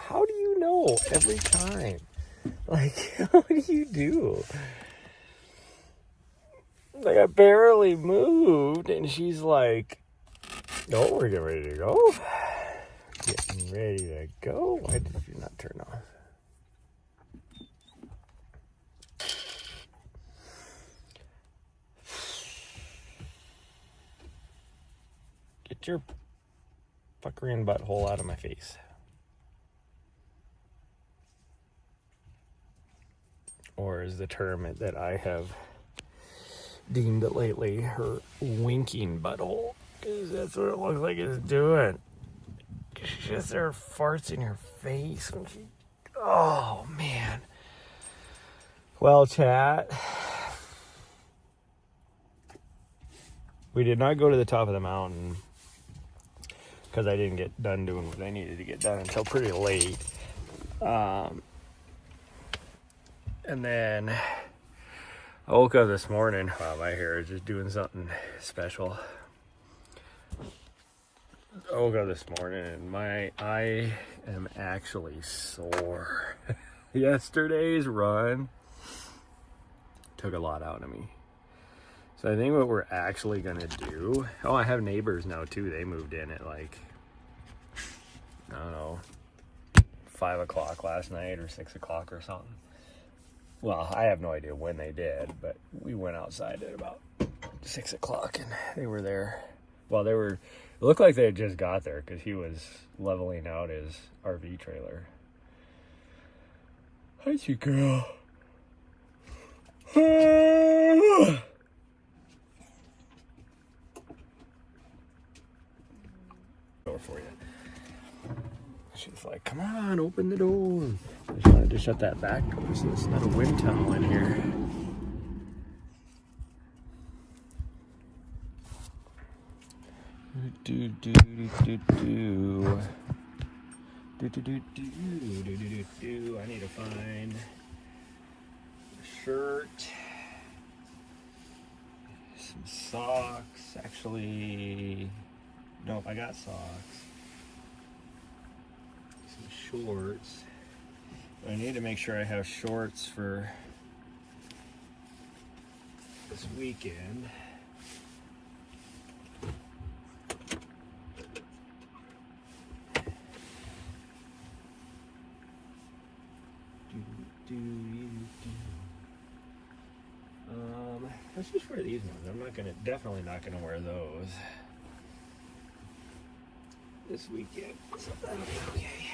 how do you know every time? Like, what do you do? Like, I barely moved, and she's like, "Oh, we're getting ready to go. Getting ready to go. Why did you not turn off?" Get your fucking butthole out of my face. Or is the term that I have deemed it lately her winking butthole? Because that's what it looks like it's doing. She just there farts in your face when she... Oh, man. Well, chat, we did not go to the top of the mountain because I didn't get done doing what I needed to get done until pretty late. And then I woke up this morning. Wow, my hair is just doing something special. I woke up this morning and I am actually sore. Yesterday's run took a lot out of me. So I think what we're actually gonna do... Oh, I have neighbors now too. They moved in at like, I don't know, 5 o'clock last night or 6 o'clock or something. Well, I have no idea when they did, but we went outside at about 6 o'clock and they were there. Well, it looked like they had just got there because he was leveling out his RV trailer. Hi, you girl. Door for you. She's like, come on, open the door. I just wanted to shut that back door so there's not a wind tunnel in here. Do do do do do. Do do do do do do do do. I need to find a shirt, some socks. Actually, nope, I got socks. Some shorts. But I need to make sure I have shorts for this weekend. Let's just wear these ones. I'm definitely not gonna wear those this weekend, so that'll be okay.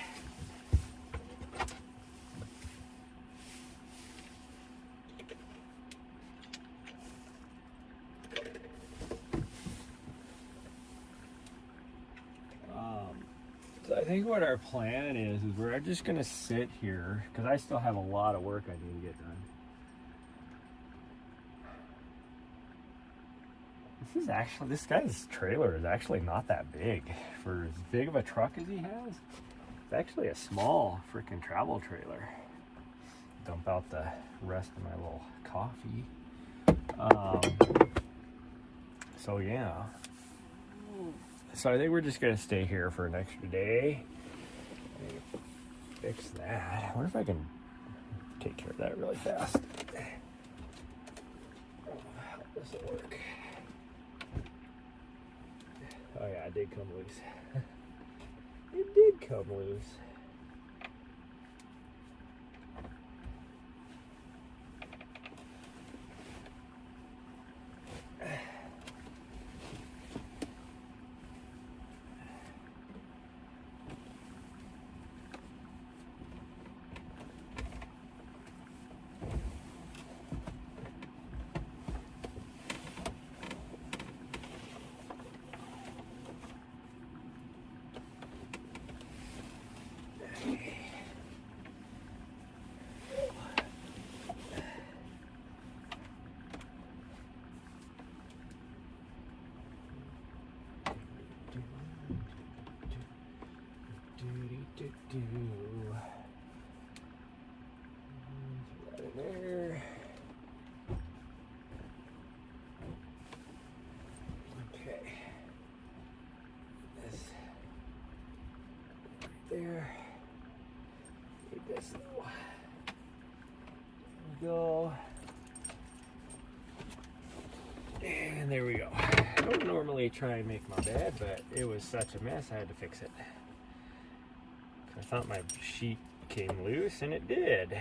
So I think what our plan is we're just gonna sit here because I still have a lot of work I need to get done. This guy's trailer is actually not that big. For as big of a truck as he has, it's actually a small freaking travel trailer. Dump out the rest of my little coffee. So yeah. So I think we're just gonna stay here for an extra day. Fix that. I wonder if I can take care of that really fast. Oh, how does it work? Oh yeah, it did come loose. It did come loose. Right there. Okay. This right there. Like this. There we go. And there we go. I don't normally try and make my bed, but it was such a mess I had to fix it. I thought my sheet came loose, and it did.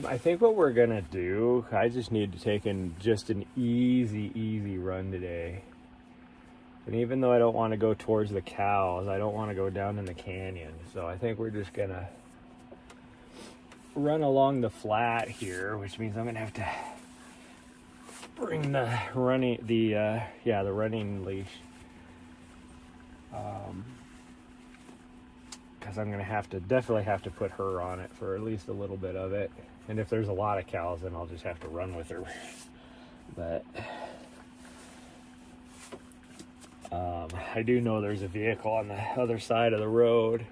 I think what we're gonna do, I just need to take in just an easy run today. And even though I don't want to go towards the cows, I don't want to go down in the canyon. So I think we're just gonna run along the flat here, which means I'm gonna have to bring the running leash. Because I'm gonna definitely have to put her on it for at least a little bit of it. And if there's a lot of cows, then I'll just have to run with her. But I do know there's a vehicle on the other side of the road,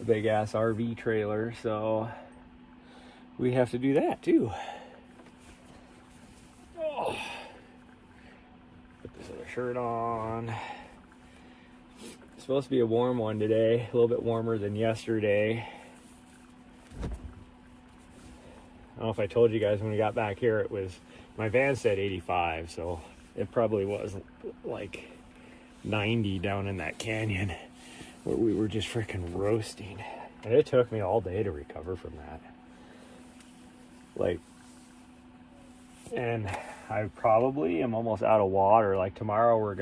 a big ass RV trailer, so we have to do that too. Oh. Put this other shirt on. It's supposed to be a warm one today, a little bit warmer than yesterday. I don't know if I told you guys when we got back here, my van said 85, so it probably was like 90 down in that canyon where we were just freaking roasting. And it took me all day to recover from that. And I probably am almost out of water. Like tomorrow I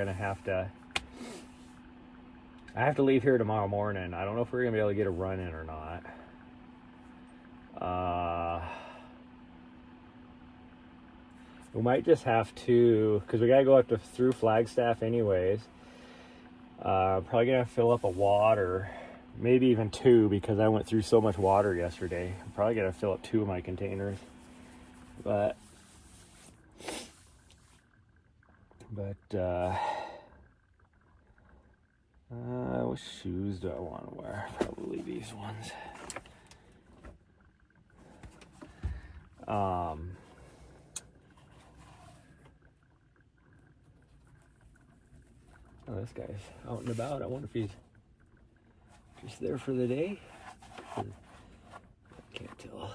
have to leave here tomorrow morning. I don't know if we're gonna be able to get a run in or not. We might just have to, because we gotta go up through Flagstaff anyways. Probably gonna fill up a water, maybe even 2, because I went through so much water yesterday. I'm probably gonna fill up 2 of my containers. But what shoes do I want to wear? Probably these ones. Oh, this guy's out and about. I wonder if he's just there for the day. I can't tell.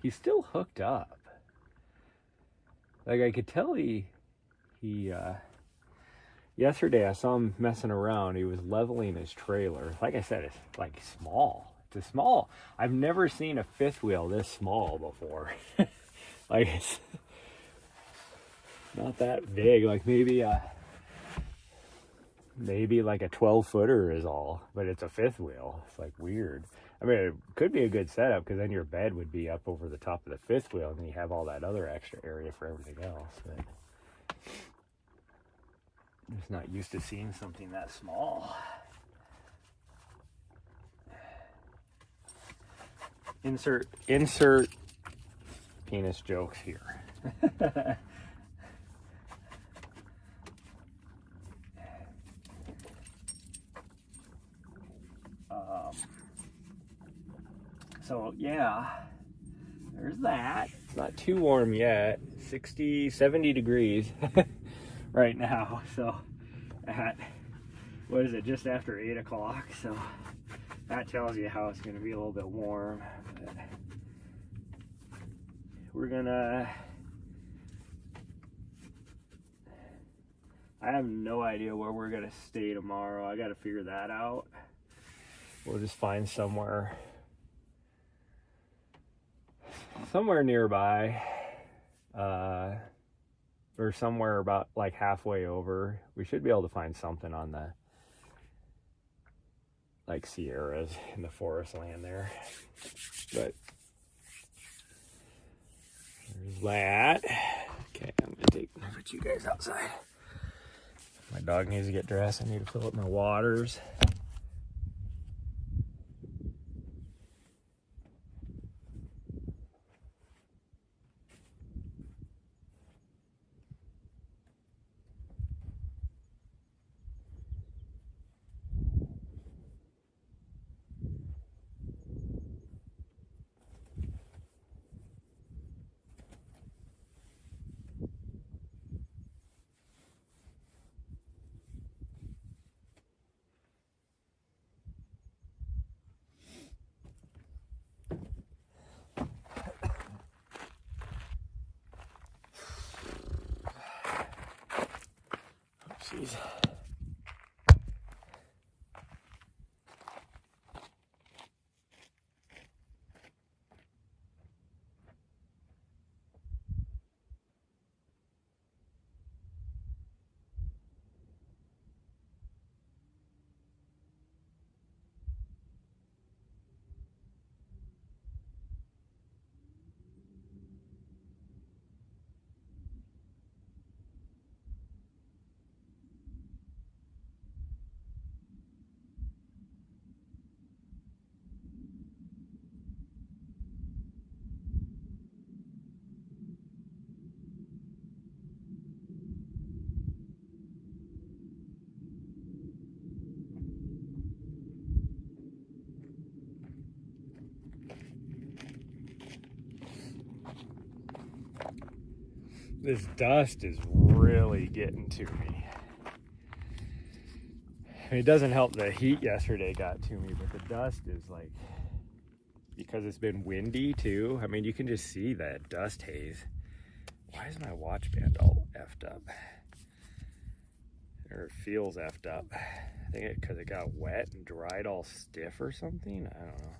He's still hooked up. Like I could tell yesterday I saw him messing around. He was leveling his trailer. Like I said, it's like small. It's a small. I've never seen a fifth wheel this small before. Like it's not that big. Like maybe like a 12-footer is all, but it's a fifth wheel. It's like weird. I mean, it could be a good setup because then your bed would be up over the top of the fifth wheel, and then you have all that other extra area for everything else. But I'm just not used to seeing something that small. Insert penis jokes here. So yeah, there's that. It's not too warm yet. 60, 70 degrees right now. So at, what is it, just after 8 o'clock. So that tells you how it's gonna be a little bit warm. But we're gonna, I have no idea where we're gonna stay tomorrow. I gotta figure that out. We'll just find somewhere nearby, or somewhere about like halfway over. We should be able to find something on the like Sierras in the forest land there. But There's that. Okay, I'm gonna put you guys outside. My dog needs to get dressed. I need to fill up my waters. Jeez. This dust is really getting to me. I mean, it doesn't help the heat yesterday got to me, but the dust is like, because it's been windy too. I mean, you can just see that dust haze. Why is my watch band all effed up? Or it feels effed up. I think it because it got wet and dried all stiff or something. I don't know.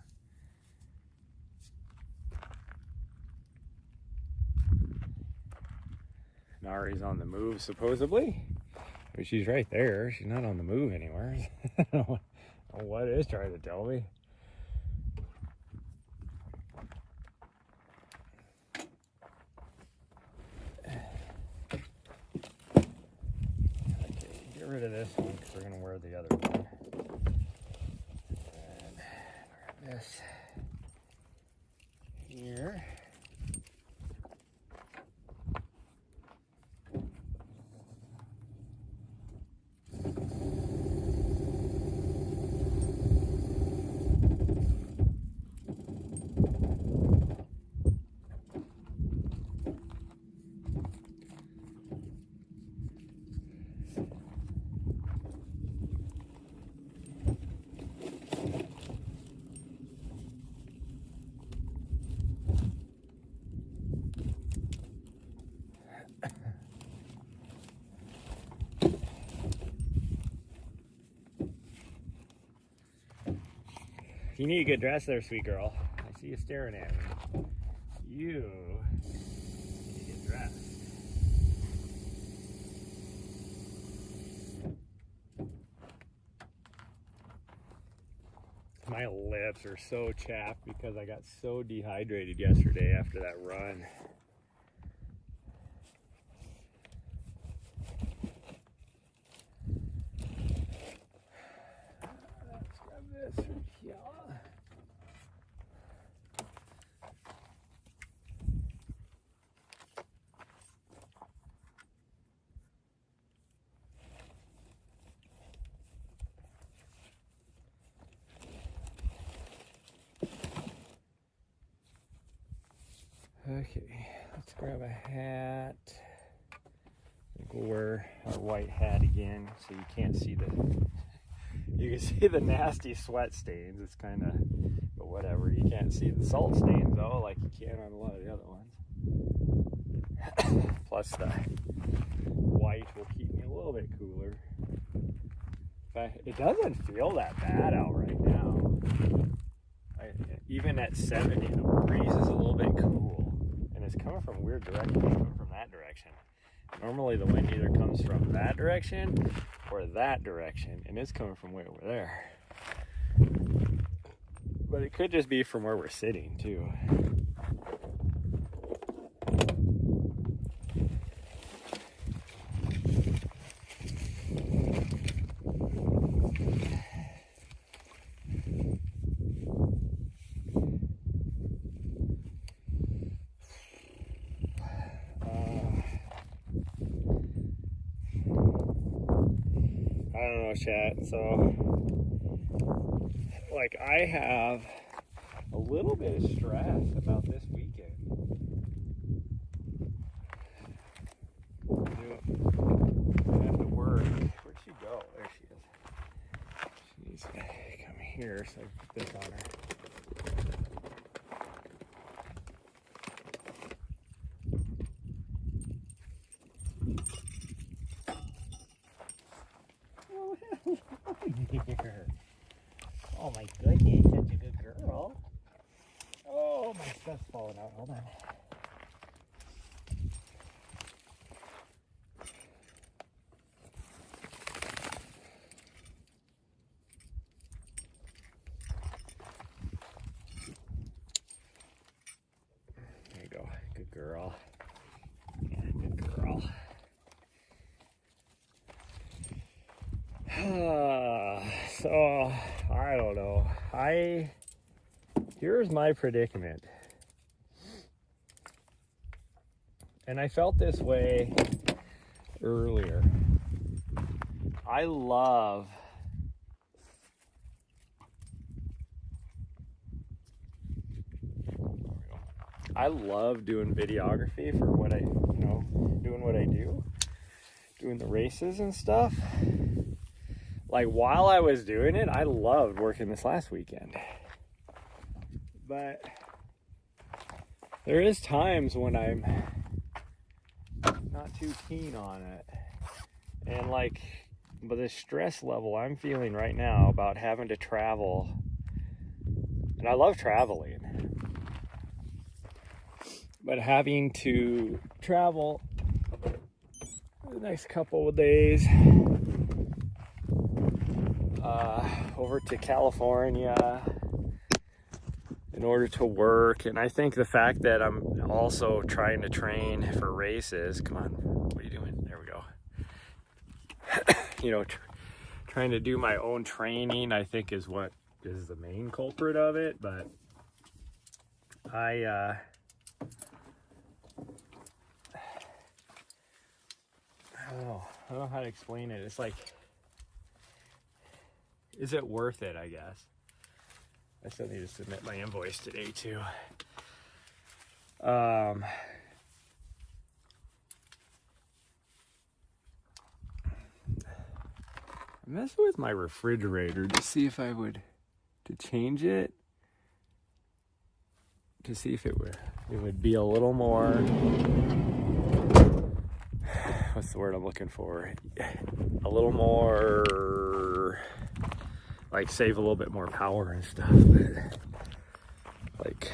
Nari's on the move, supposedly. But she's right there. She's not on the move anywhere. I don't know what it is trying to tell me. Okay, get rid of this one because we're going to wear the other one. And grab this here. You need to get dressed there, sweet girl. I see you staring at me. You need to get dressed. My lips are so chapped because I got so dehydrated yesterday after that run. Let's grab this from here. Okay, let's grab a hat. I think we'll wear our white hat again so you can't see you can see the nasty sweat stains. It's kind of, but whatever. You can't see the salt stains though, like you can on a lot of the other ones. Plus the white will keep me a little bit cooler. It doesn't feel that bad out right now. Even at 70, the breeze is a little bit cool. And it's coming from weird directions. It's coming from that direction. Normally the wind either comes from that direction or that direction. And it's coming from way over there. But it could just be from where we're sitting too. know, chat. So, like, I have a little bit of stress about this weekend. I have to work. Where'd she go? There she is. She needs to come here so I can put this on her. Here. Oh my goodness, such a good girl. Oh, my stuff's falling out. Hold on. There you go. Good girl. Yeah, good girl. So, I don't know. Here's my predicament. And I felt this way earlier. I love doing videography for what doing what I do, doing the races and stuff. Like, while I was doing it, I loved working this last weekend. But there is times when I'm not too keen on it. And but the stress level I'm feeling right now about having to travel, and I love traveling, but having to travel the next couple of days over to California in order to work. And I think the fact that I'm also trying to train for races, come on, what are you doing? There we go. Trying to do my own training, I think, is what is the main culprit of it. But I don't know how to explain it. It's like, is it worth it, I guess? I still need to submit my invoice today, too. I messed with my refrigerator to see if I would, to change it, to see if it would be a little more, what's the word I'm looking for? A little more, like, save a little bit more power and stuff. But, like,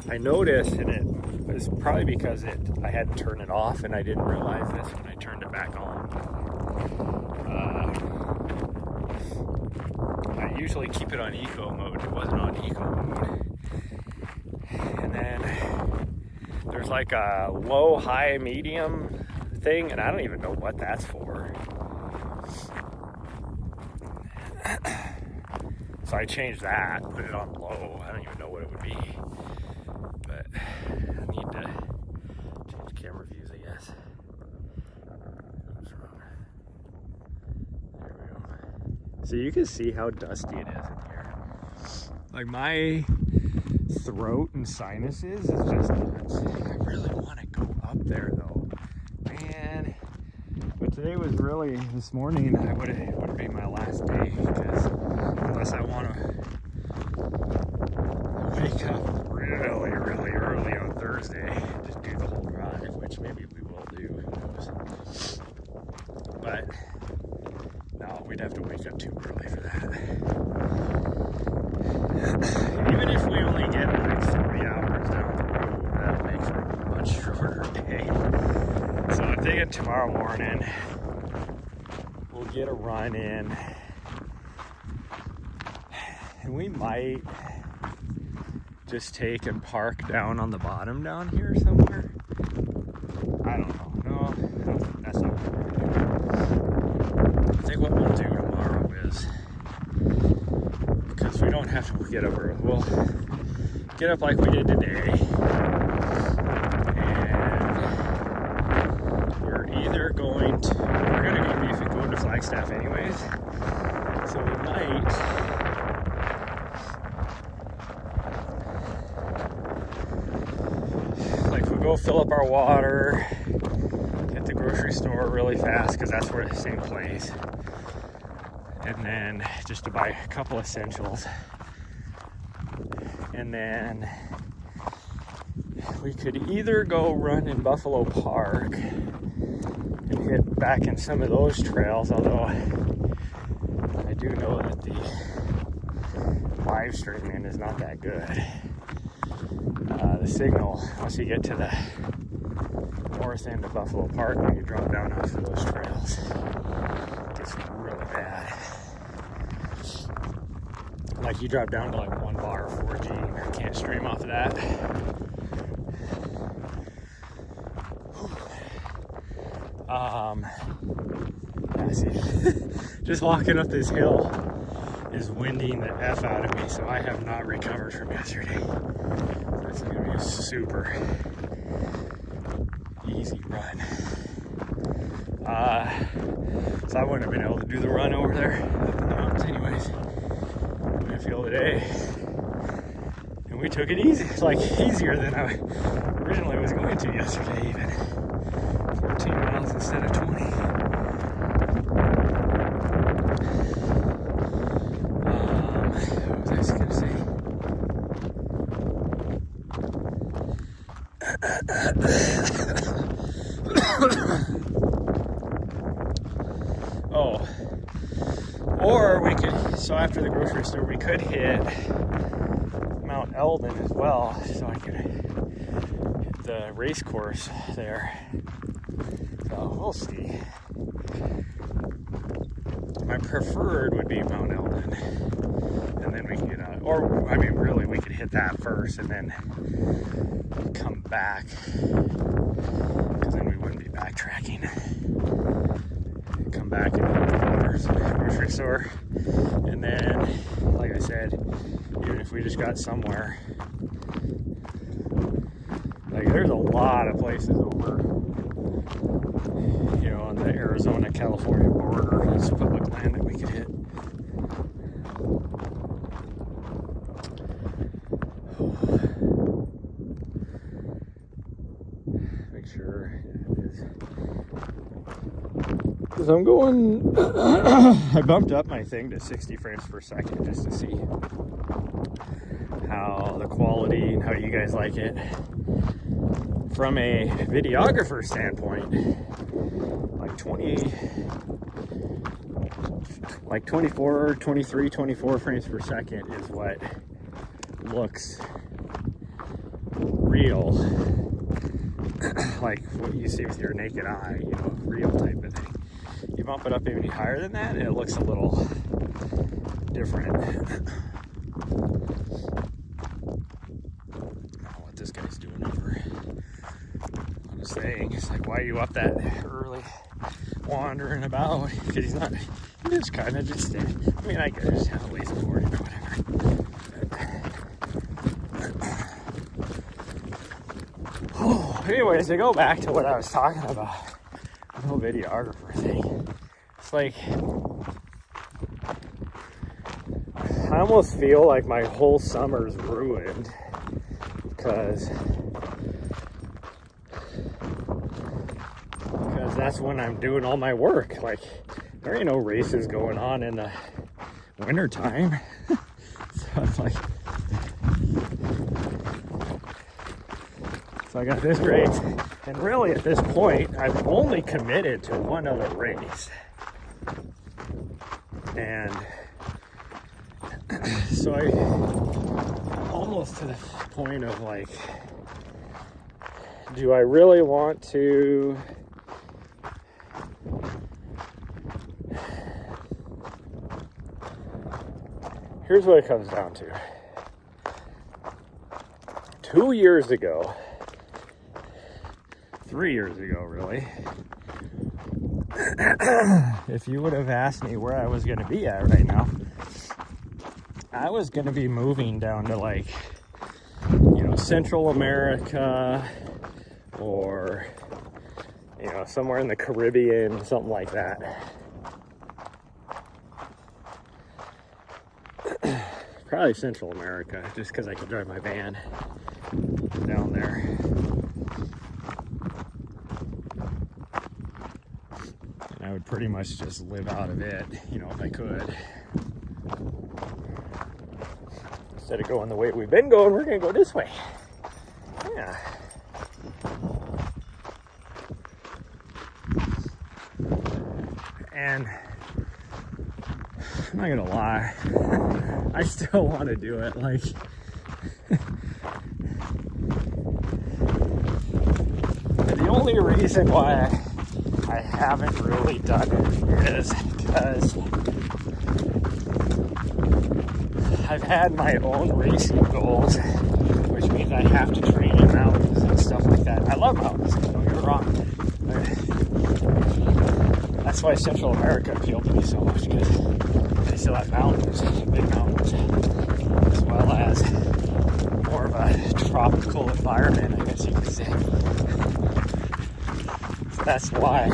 I noticed, and it was probably because I had to turn it off, and I didn't realize this when I turned it back on. I usually keep it on eco mode. It wasn't on eco mode. And then there's like a low, high, medium thing, and I don't even know what that's for. So I changed that, put it on low. I don't even know what it would be. But I need to change camera views, I guess. What's wrong? There we go. So you can see how dusty it is in here. Like, my throat and sinuses is just nuts. I really want to go up there though, man. But today was really, this morning would have been my last day, because unless I want to wake up really, really early on Thursday, just do the whole drive, which maybe we will do, who knows. But no, we'd have to wake up too early for that. Even if we only get like 3 hours down the road, that makes for a much shorter day. So I'm thinking tomorrow morning we'll get a run in, and we might just take and park down on the bottom down here somewhere. I don't know. No, that's not what we're gonna do. I think what we'll do tomorrow is, because we don't have to get up early, we'll get up like we did today, and we're we're either going to, we're going to go to Flagstaff anyways, so we might like we'll go fill up our water, hit the grocery store really fast because that's where the same place, and then just to buy a couple essentials, and then we could either go run in Buffalo Park and hit back in some of those trails, although I do know that the live streaming is not that good. The signal, once you get to the north end of Buffalo Park, when you drop down off of those trails, gets really bad. Like you drop down to like 1 bar 4G, and I can't stream off of that. Yeah, see, just walking up this hill is winding the F out of me, so I have not recovered from yesterday. That's gonna be a super easy run. So I wouldn't have been able to do the run over there up in the mountains anyways. I feel today, and we took it easy. It's like easier than I originally was going to yesterday, even 14 miles instead of 20. What was I just gonna say? Oh, or we could, so after the grocery store, we could hit Mount Eldon as well, so I could hit the race course there. So we'll see. My preferred would be Mount Eldon, and then we can get out, or I mean really we could hit that first and then come back, because then we wouldn't be backtracking. Come back and hit the waters and the grocery store, and then like I said, even if we just got somewhere, like there's a lot of places over, you know, on the Arizona-California border, that's public land that we could hit. Make sure it is. Because I'm going, I bumped up my thing to 60 frames per second just to see how the quality and how you guys like it. From a videographer standpoint, like 24, 23, 24 frames per second is what looks real. Like what you see with your naked eye, you know, real type of thing. You bump it up any higher than that, and it looks a little different. I don't know what this guy's doing over on his thing. It's like, why are you up that early, wandering about? Because he's not. He's just kind of just. I mean, I could just have a lazy boarding or whatever. Anyways, to go back to what I was talking about, the whole videographer thing. It's like, I almost feel like my whole summer's ruined because that's when I'm doing all my work. Like, there ain't no races going on in the winter time. So it's like, so I got this race, and really at this point, I've only committed to one other race. And so I'm almost to the point of like, do I really want to here's what it comes down to. 2 years ago, 3 years ago really, if you would have asked me where I was going to be at right now, I was going to be moving down to like, you know, Central America or You know, somewhere in the Caribbean, something like that. Probably Central America, just because I can drive my van down there. And I would pretty much just live out of it, you know, if I could. Instead of going the way we've been going, we're gonna go this way. Yeah. And I'm not gonna lie, I still want to do it. Like, the only reason why I haven't really done it is because I've had my own racing goals, which means I have to train in mountains and stuff like that. I love mountains, don't get me wrong. That's why Central America appealed to me so much, because they still have mountains, big mountains, as well as more of a tropical environment, I guess you could say. So that's why.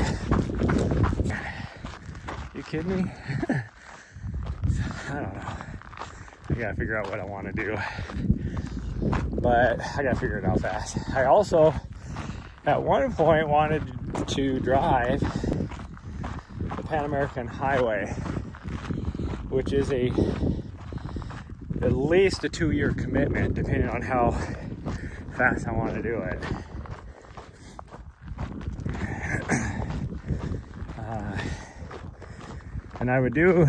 You kidding me? I don't know. I gotta figure out what I want to do, but I gotta figure it out fast. I also, at one point, wanted to drive the Pan American Highway, which is at least a 2-year commitment, depending on how fast I want to do it. And I would do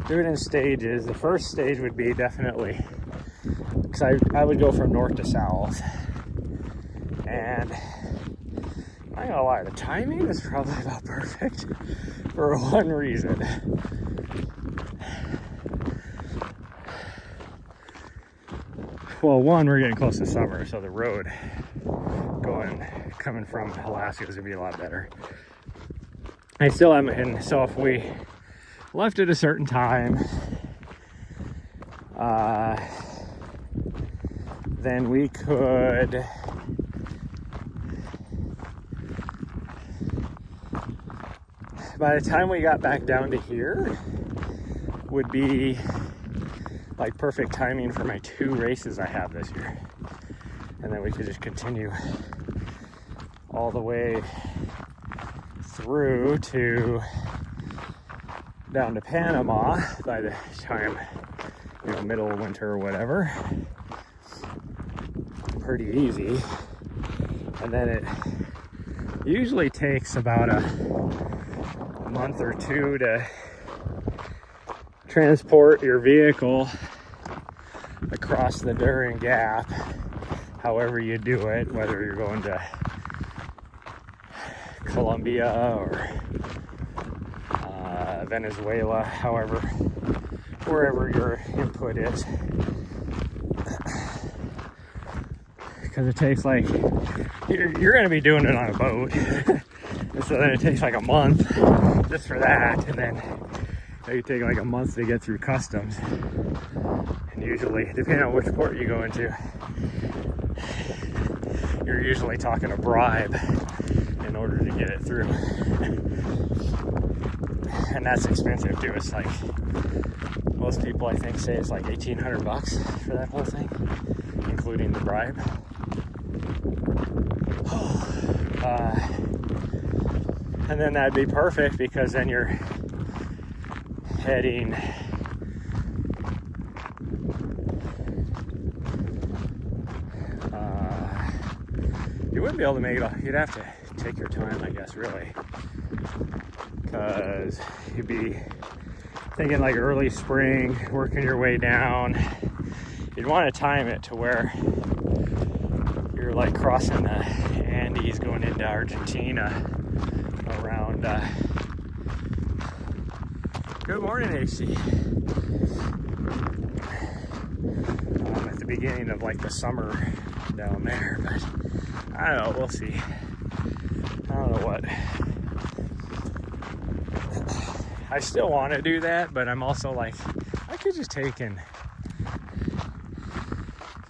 it in stages. The first stage would be definitely, because I would go from north to south, and I'm not gonna lie, the timing is probably about perfect for one reason. Well, one, we're getting close to summer, so the road coming from Alaska is gonna be a lot better. I still am, and so if we left at a certain time, then we could by the time we got back down to here would be like perfect timing for my 2 races I have this year, and then we could just continue all the way through to down to Panama by the time, you know, middle of winter or whatever. Pretty easy. And then it usually takes about a month or 2 to transport your vehicle across the Duran Gap, however you do it, whether you're going to Colombia or Venezuela, however, wherever your input is. Because it takes like, you're going to be doing it on a boat, and so then it takes like a month just for that, and then it take like a month to get through customs. And usually, depending on which port you go into, you're usually talking a bribe in order to get it through. And that's expensive too. It's like, most people I think say it's like $1,800 for that whole thing, including the bribe. And then that'd be perfect, because then you're heading you wouldn't be able to make it all. You'd have to take your time, I guess, really, because you'd be thinking like early spring, working your way down. You'd want to time it to where you're like crossing the Andes going into Argentina around good morning, AC. At the beginning of like the summer down there, but I don't know, we'll see. I don't know what. I still want to do that, but I'm also like, I could just take and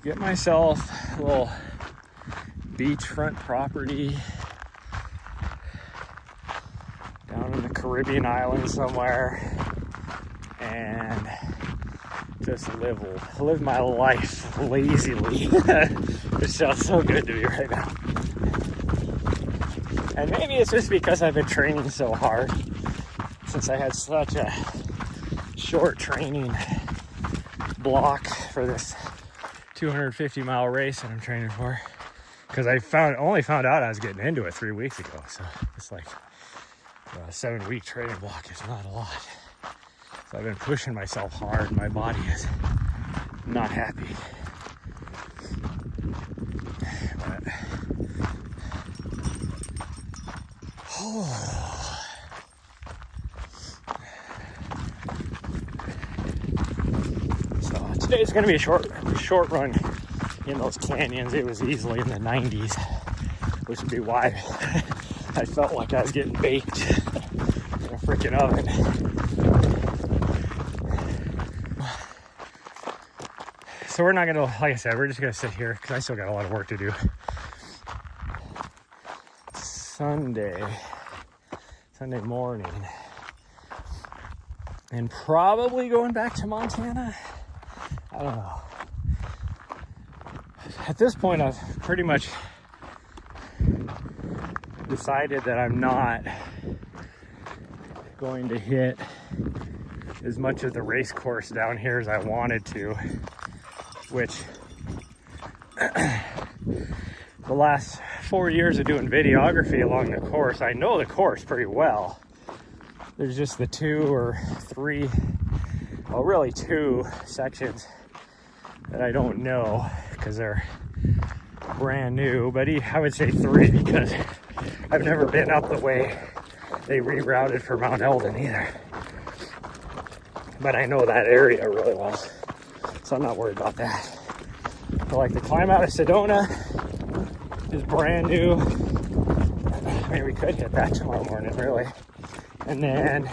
get myself a little beachfront property Caribbean island somewhere and just live my life lazily. It sounds so good to me right now. And maybe it's just because I've been training so hard since I had such a short training block for this 250-mile race that I'm training for. Because I only found out I was getting into it 3 weeks ago. So it's like a 7-week training block is not a lot. So I've been pushing myself hard. My body is not happy. But, So today's going to be a short run in those canyons. It was easily in the 90s, which would be why I felt like I was getting baked in a freaking oven. So we're not gonna, like I said, we're just gonna sit here because I still got a lot of work to do. Sunday morning, and probably going back to Montana. I don't know. At this point, I've pretty much decided that I'm not going to hit as much of the race course down here as I wanted to, which the last 4 years of doing videography along the course, I know the course pretty well. There's just the 2 or 3, well, really 2 sections that I don't know because they're brand new, but I would say 3 because I've never been up the way they rerouted for Mount Eldon either. But I know that area really well, so I'm not worried about that. But like the climb out of Sedona is brand new. I mean, we could hit that tomorrow morning, really. And then,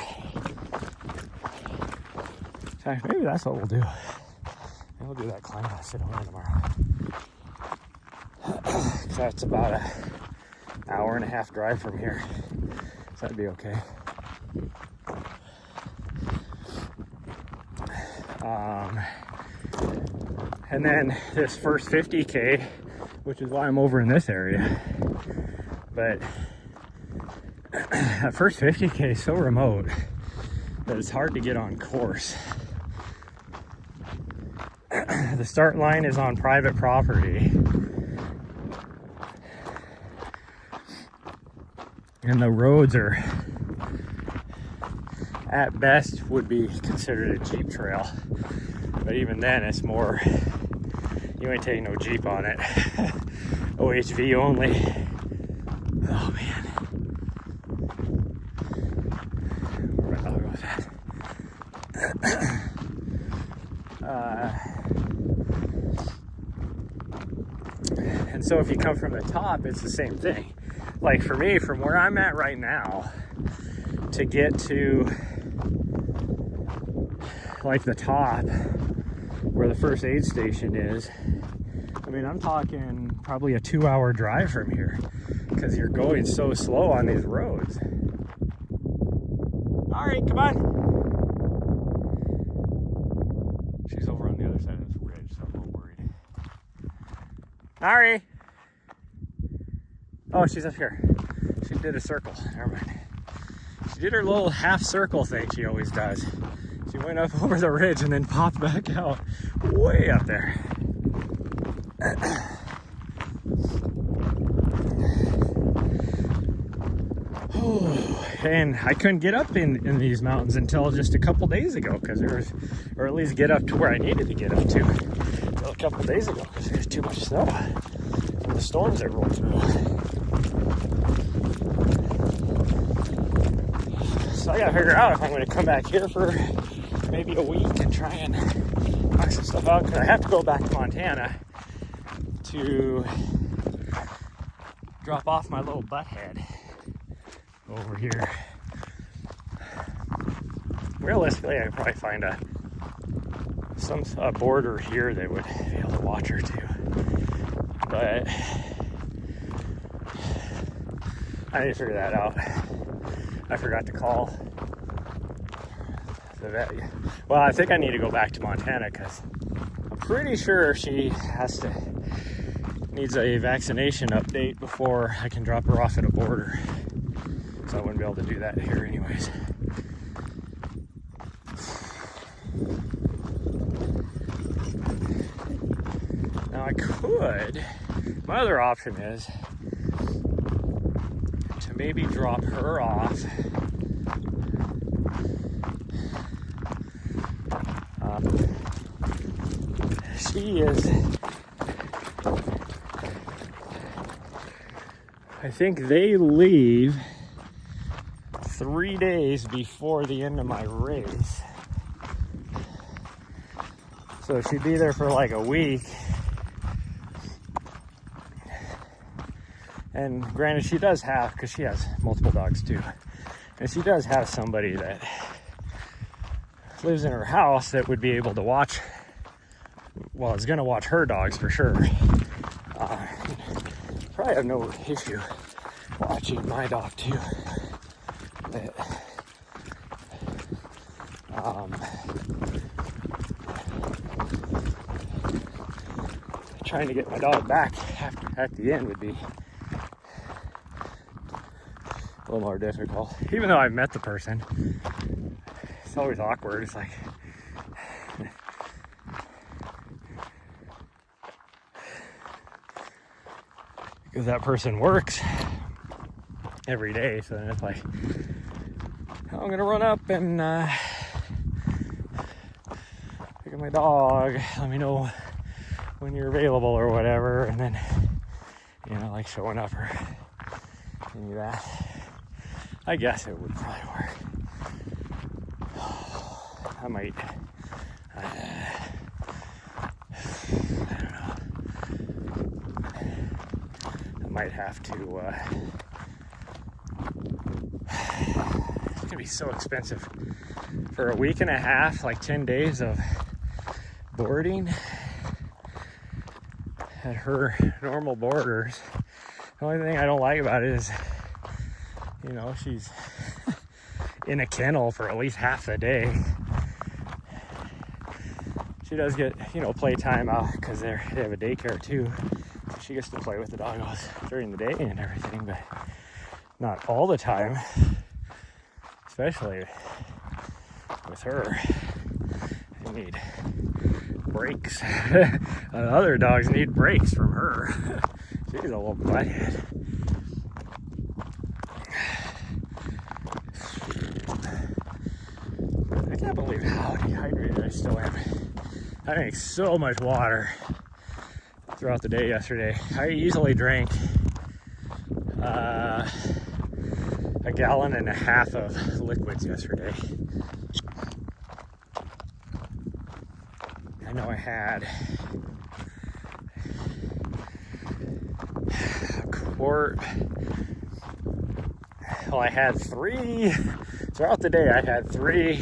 maybe that's what we'll do. Maybe we'll do that climb out of Sedona tomorrow. Because that's about an hour-and-a-half drive from here. So that'd be okay. And then this first 50K, which is why I'm over in this area. But that first 50K is so remote that it's hard to get on course. The start line is on private property. And the roads are, at best, would be considered a Jeep trail. But even then, it's more, you ain't taking no Jeep on it. OHV only. Oh man. Where the hell goes that? And so if you come from the top, it's the same thing. Like for me, from where I'm at right now, to get to like the top where the first aid station is, I mean, I'm talking probably a 2-hour drive from here because you're going so slow on these roads. All right, come on. She's over on the other side of this ridge, so I'm not worried. All right. Oh, she's up here. She did a circle. Never mind. She did her little half circle thing she always does. She went up over the ridge and then popped back out way up there. And I couldn't get up in these mountains until just a couple days ago because there was, or at least get up to where I needed to get up to until a couple days ago because there's too much snow from the storms that rolled through. So I gotta figure out if I'm gonna come back here for maybe a week and try and knock some stuff out because I have to go back to Montana to drop off my little butt head over here. Realistically, I could probably find a border here that would be able to watch her too. But I need to figure that out. I forgot to call the vet. Well, I think I need to go back to Montana because I'm pretty sure she needs a vaccination update before I can drop her off at a border. So I wouldn't be able to do that here anyways. Now I could, my other option is to maybe drop her off she is, I think they leave 3 days before the end of my race. So she'd be there for like a week. And granted, she does have, because she has multiple dogs too, and she does have somebody that lives in her house that would be able to watch, well, is going to watch her dogs for sure. Probably have no issue watching my dog too. But, trying to get my dog back at the end would be a little more difficult. Even though I've met the person, it's always awkward. It's like, because that person works every day, so then it's like, I'm gonna run up and pick up my dog, let me know when you're available or whatever, and then, you know, like showing up or any of that. I guess it would probably work. I might, I don't know. I might have to, it's gonna be so expensive. For a week and a half, like 10 days of boarding at her normal boarders. The only thing I don't like about it is, you know, she's in a kennel for at least half the day. She does get, you know, playtime out because they have a daycare too. So she gets to play with the doggos during the day and everything, but not all the time, especially with her. I need breaks. Other dogs need breaks from her. She's a little butthead. I can't believe how dehydrated I still am. I drank so much water throughout the day yesterday. I easily drank a gallon and a half of liquids yesterday. I know I had a quart. Well, I had 3 throughout the day. I had 3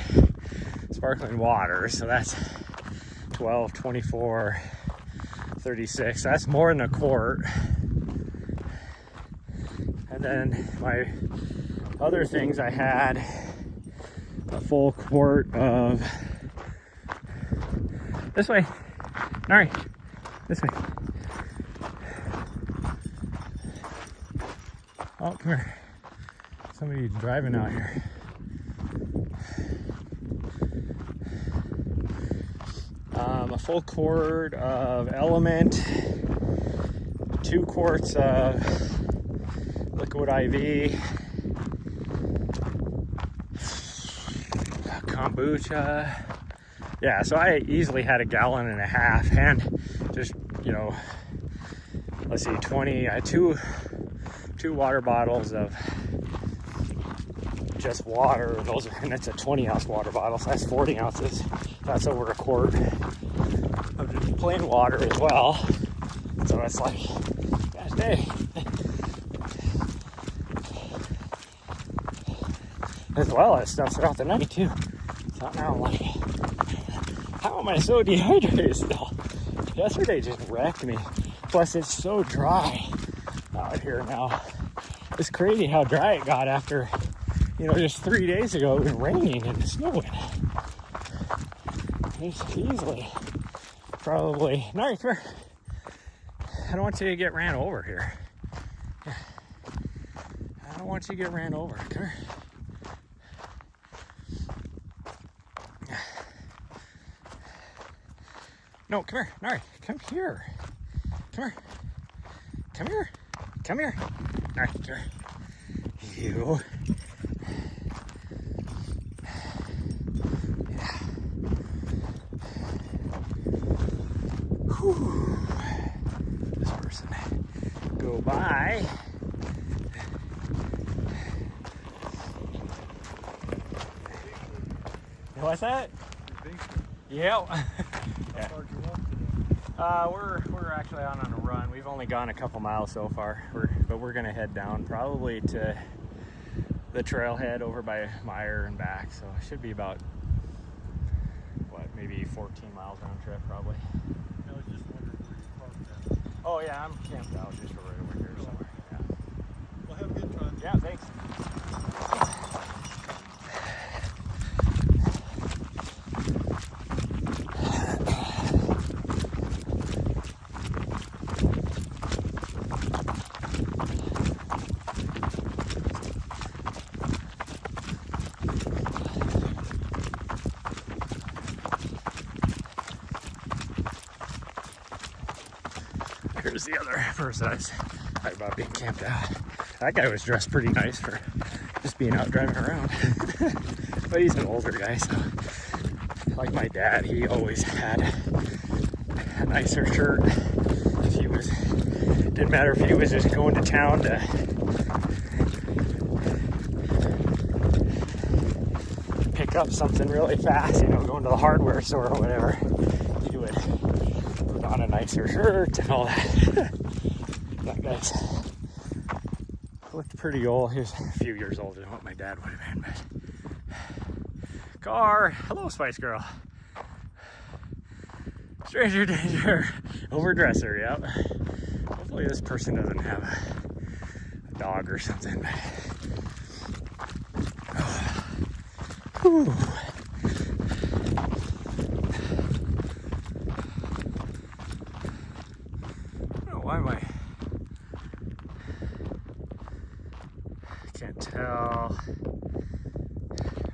sparkling waters, so that's 12, 24, 36. That's more than a quart. And then my other things, I had a full quart of, this way, all right, this way. Oh, come here. Somebody's driving out here. A full quart of Element, 2 quarts of liquid IV, kombucha. Yeah, so I easily had a gallon and a half, and just, you know, let's see, 20, I had two water bottles of just water. Those are, and it's a 20-ounce water bottle, so that's 40 ounces. That's over a quart of just plain water as well. So it's like, gosh dang. As well as stuff throughout the night too. So now I'm like, how am I so dehydrated still? Yesterday just wrecked me. Plus it's so dry out here now. It's crazy how dry it got after, You know, just 3 days ago it was raining and snowing. It's easily, probably. Nari, come here. I don't want you to get ran over here. Yeah. I don't want you to get ran over. Come here. No, come here. Nari, come here. Come here. Come here. Come here. Nari, come here. You. Yeah. Whew. This person go by. What's that? Yep. Yeah. We're actually out on a run. We've only gone a couple miles so far, but we're gonna head down probably to the trailhead over by Meyer and back. So it should be about maybe 14 miles round trip probably. I was just wondering where you parked at. Oh yeah, I'm camped out just right over here somewhere. Yeah. Well, have a good time. Yeah, thanks. Here's the other person I was talking about being camped out. That guy was dressed pretty nice for just being out driving around. But he's an older guy, so like my dad, he always had a nicer shirt. If he was, didn't matter if he was just going to town to pick up something really fast, you know, going to the hardware store or whatever, he would put on a nicer shirt and all that. That guy's looked pretty old. He was a few years older than what my dad would have been, but car. Hello, Spice Girl. Stranger danger. Overdresser, yep. Hopefully this person doesn't have a dog or something. But whew. I don't know why my can't tell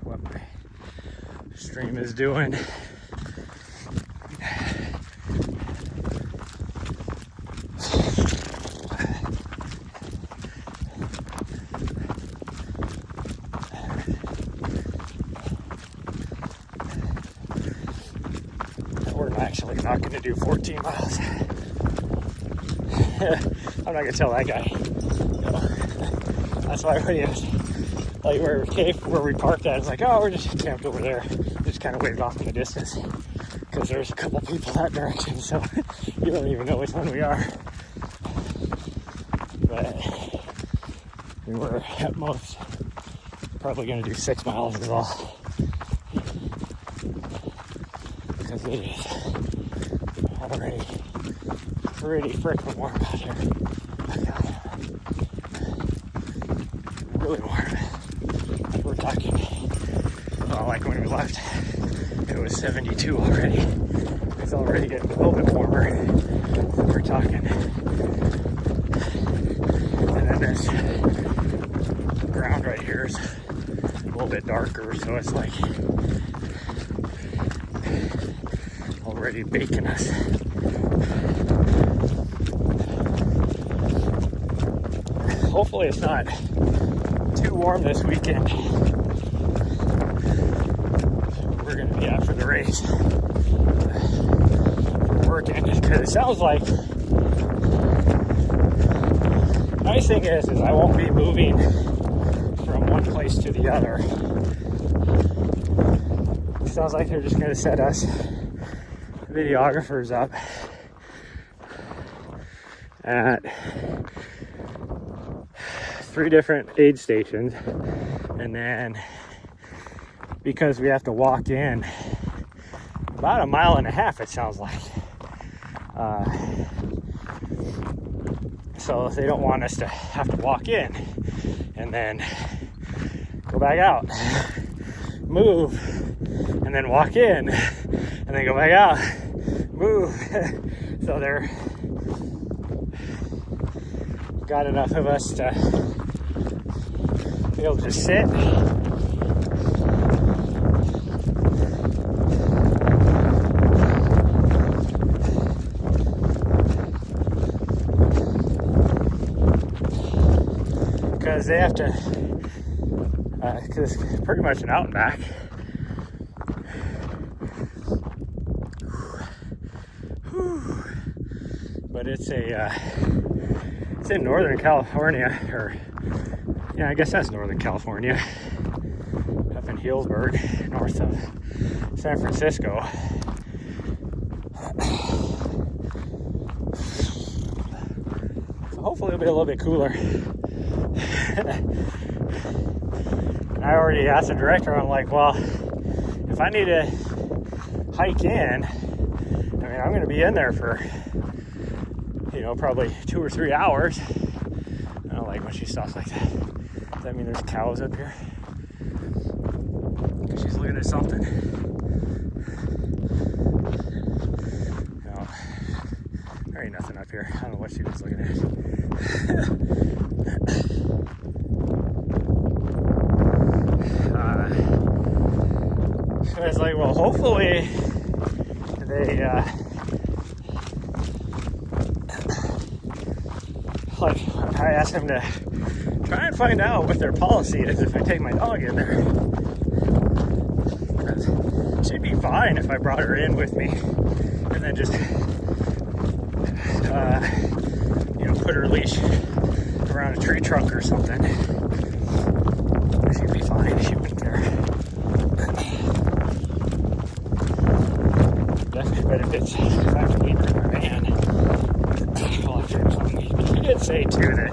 what my stream is doing. We're actually not going to do 14 miles. I'm not going to tell that guy. No. That's why we like where we parked at. It's like, oh, we're just camped over there. Just kind of waved off in the distance because there's a couple people that direction, so you don't even know which one we are. But we were at most probably going to do 6 miles is all. Because it is already pretty freaking warm out here. Really warm. We're talking, like when we left, it was 72 already. It's already getting a little bit warmer. We're talking. And then this ground right here is a little bit darker, so it's like already baking us. Hopefully it's not too warm this weekend. We're going to be out for the race. For working, because it sounds like nice thing is I won't be moving from one place to the other. It sounds like they're just going to set us videographers up at 3 different aid stations, and then because we have to walk in about 1.5 miles, it sounds like, so they don't want us to have to walk in and then go go back out, move, and then walk in, and then go back out, move. So they're got enough of us to be able to just sit. Because they have to, because it's pretty much an out and back. But it's in Northern California, or yeah, I guess that's Northern California, up in Healdsburg, north of San Francisco. So hopefully it'll be a little bit cooler. And I already asked the director, I'm like, well, if I need to hike in, I mean, I'm going to be in there for, probably 2 or 3 hours. I don't like when she stops like that. Does that mean there's cows up here? She's looking at something. No, there ain't nothing up here. I don't know what she was looking at. So it's like, well, hopefully they like, I asked him to try and find out what their policy is if I take my dog in there. She'd be fine if I brought her in with me and then just, put her leash around a tree trunk or something. She'd be fine. She wouldn't care. Definitely benefits if I have to leave her in my van. He did say too that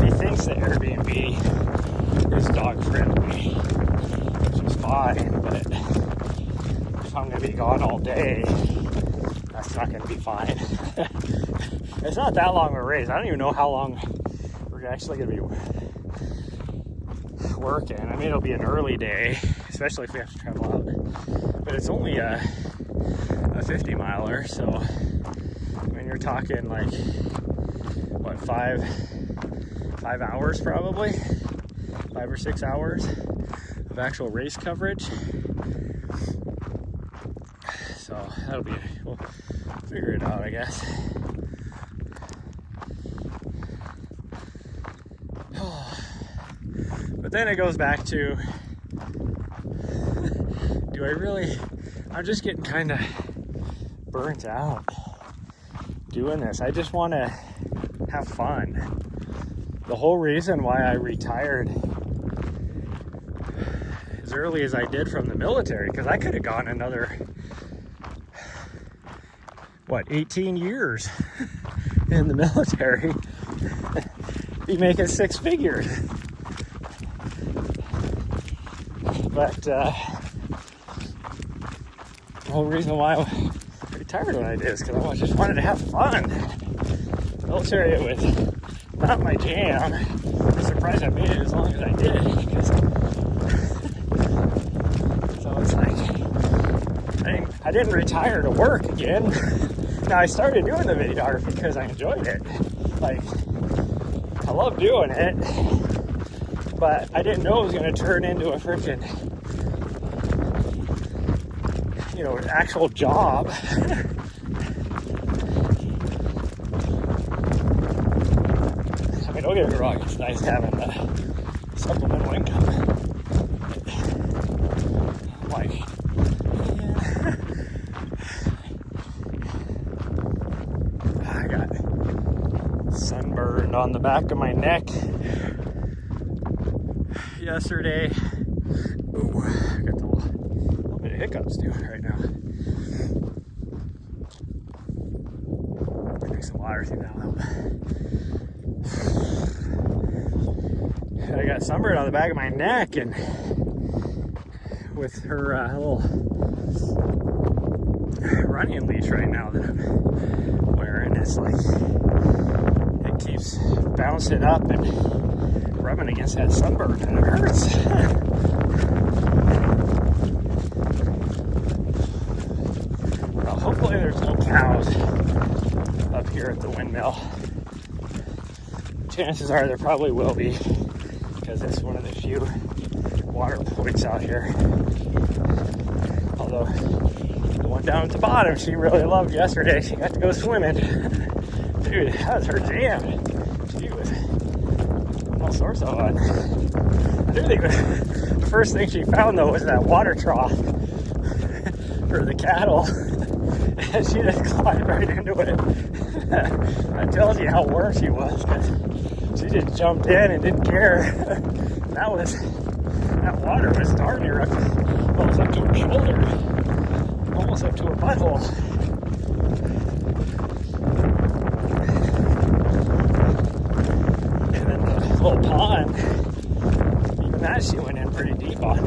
he thinks that Airbnb is dog friendly, which is fine, but if I'm going to be gone all day, that's not going to be fine. It's not that long of a race. I don't even know how long we're actually going to be working. I mean, it'll be an early day, especially if we have to travel out, but it's only a 50 miler, so I mean, you're talking like, what, 5 hours probably, 5 or 6 hours of actual race coverage. So that'll be, we'll figure it out, I guess. But then it goes back to, do I really, I'm just getting kind of burnt out doing this. I just want to have fun. The whole reason why I retired as early as I did from the military, because I could have gone another, 18 years in the military, be making 6 figures. But the whole reason why I retired when I did is because I just wanted to have fun. The military was not my jam. I'm surprised I made it as long as I did. So it's like, I didn't retire to work again. Now I started doing the videography because I enjoyed it. Like, I love doing it, but I didn't know it was going to turn into a freaking, actual job. I mean, don't get me wrong, it's nice having a supplemental income. Like, I got sunburned on the back of my neck yesterday. Ooh, I got a little bit of hiccups too right now. Drink some water through that one. I got sunburned on the back of my neck, and with her little running leash right now that I'm wearing, it's like it keeps bouncing up and rubbing against that sunburn, and it hurts. Hopefully there's no cows up here at the windmill. Chances are there probably will be, because it's one of the few water points out here. Although the one down at the bottom she really loved yesterday. She got to go swimming. Dude, that was her jam. She was all sorts of fun. I do think the first thing she found though was that water trough for the cattle. And she just climbed right into it. That tells you how warm she was, because she just jumped in and didn't care. That water was darn near up, almost up to her shoulder, almost up to her butthole. And then the little pond, even that she went in pretty deep on.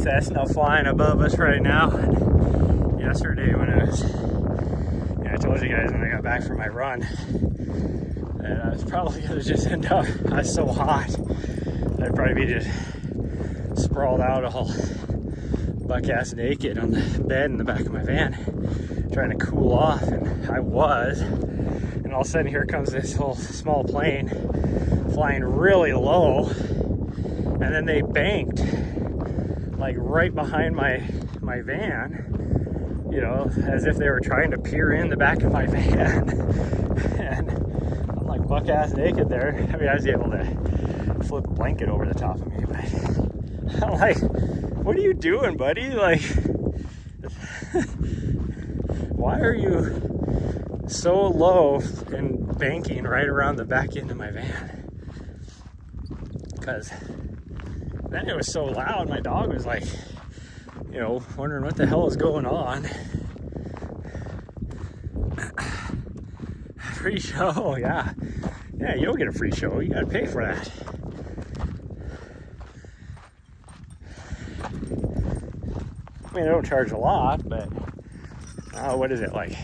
Cessna flying above us right now. Yesterday when I told you guys when I got back from my run that I was probably gonna just end up, I was so hot, I'd probably be just sprawled out all buck-ass naked on the bed in the back of my van trying to cool off, and I was, and all of a sudden here comes this whole small plane flying really low, and then they banked like right behind my van, you know, as if they were trying to peer in the back of my van. And I'm like buck ass naked there. I mean, I was able to flip a blanket over the top of me, but I'm like, what are you doing, buddy? Like, why are you so low and banking right around the back end of my van? Because then it was so loud, my dog was like, you know, wondering what the hell is going on. Free show, yeah. Yeah, you don't get a free show, you gotta pay for that. I mean, I don't charge a lot, but what is it, like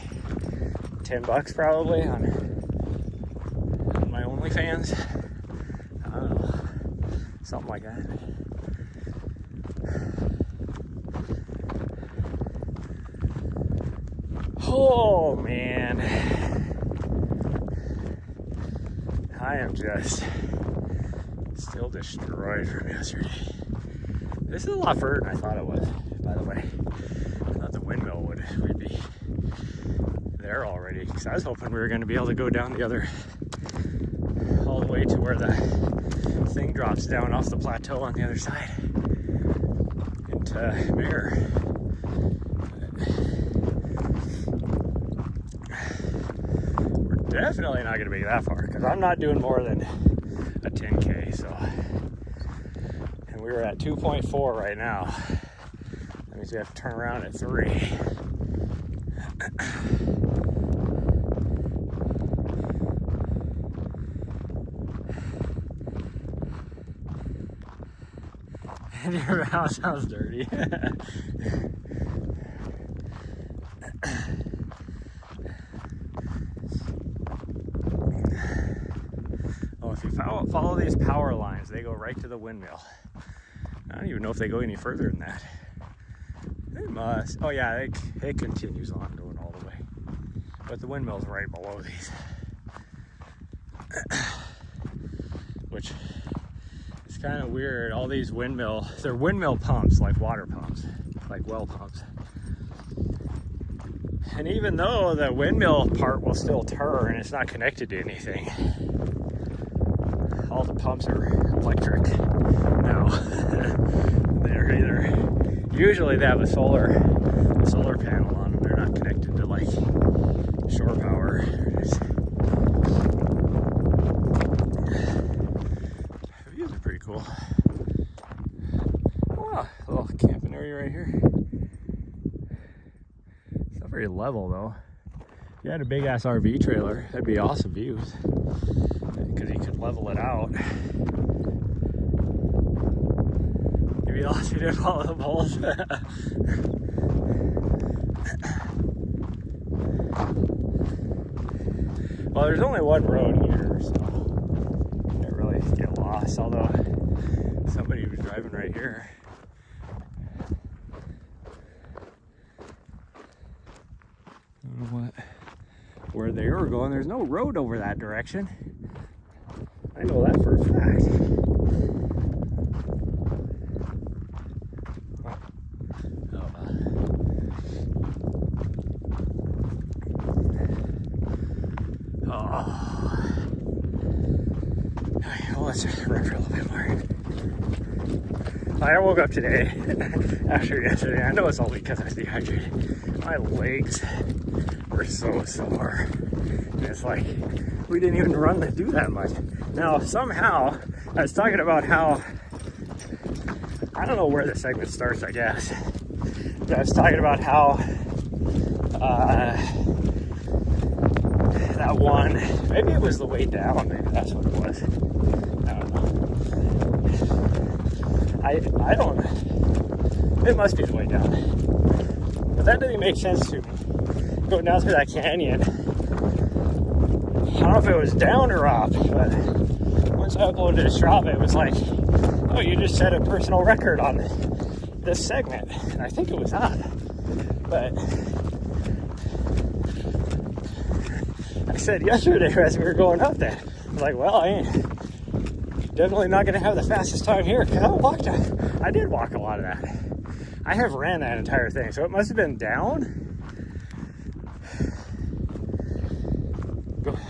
$10 probably on my OnlyFans? I don't know, something like that. Oh man, I am just still destroyed from yesterday. This is a lot further than I thought it was, by the way. I thought the windmill would be there already, because I was hoping we were going to be able to go down the other, all the way to where the thing drops down off the plateau on the other side into Mare. Definitely not going to be that far, because I'm not doing more than a 10K, so. And we were at 2.4 right now. That means we have to turn around at 3. And your house sounds dirty. If you follow these power lines, they go right to the windmill. I don't even know if they go any further than that. They must. Oh yeah, it continues on going all the way. But the windmill's right below these. Which is kind of weird. All these they're windmill pumps, like water pumps, like well pumps. And even though the windmill part will still turn, it's not connected to anything. All the pumps are electric now. Usually they have a solar panel on them. They're not connected to like shore power. The views are pretty cool. Oh wow, a little camping area right here. It's not very level though. If you had a big ass RV trailer, that'd be awesome views, because you could level it out. You'd be lost, you didn't follow the poles. Well, there's only one road here, so you can't really get lost, although somebody was driving right here. I don't know where they were going. There's no road over that direction. I know that for a fact. Let's run for a little bit more. I woke up today after yesterday. I know it's all because I was dehydrated. My legs were so sore. And it's like we didn't even run to do that much. Now somehow I was talking about how I don't know where the segment starts, I guess. But I was talking about how that one, maybe it was the way down, maybe that's what it was. I don't know. It must be the way down. But that didn't make sense to me. Going down through that canyon. I don't know if it was down or up, but once I uploaded to Strava, it was like, oh, you just set a personal record on this segment. And I think it was up. But I said yesterday as we were going up there, I was like, well, I ain't definitely not going to have the fastest time here because I did walk a lot of that. I have ran that entire thing, so it must have been down.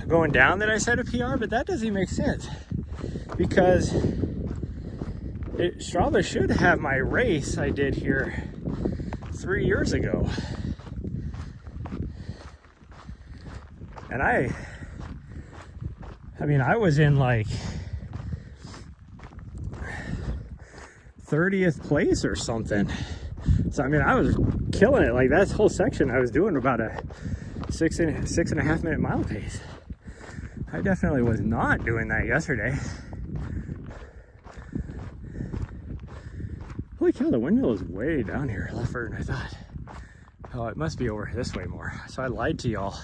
Going down that I set a PR, but that doesn't make sense because Strava should have my race I did here 3 years ago. And I mean, I was in like 30th place or something. So I mean, I was killing it. Like that whole section I was doing about a 6.5 minute mile pace. I definitely was not doing that yesterday. Holy cow, the windmill is way down here, a lot further than I thought. Oh, it must be over this way more. So I lied to y'all.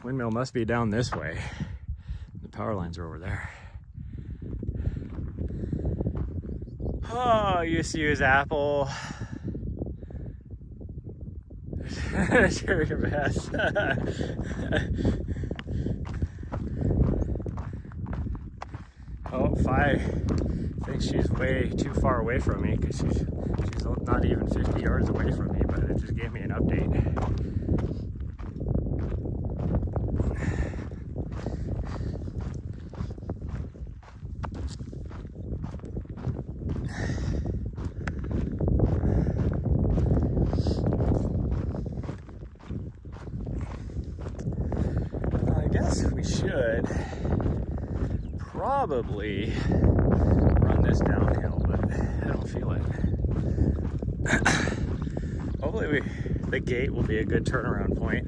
Windmill must be down this way. The power lines are over there. Oh, I used to use Apple. Sure your best. Oh, Fi thinks she's way too far away from me because she's not even 50 yards away from me, but it just gave me an update. We should probably run this downhill, but I don't feel it. Hopefully the gate will be a good turnaround point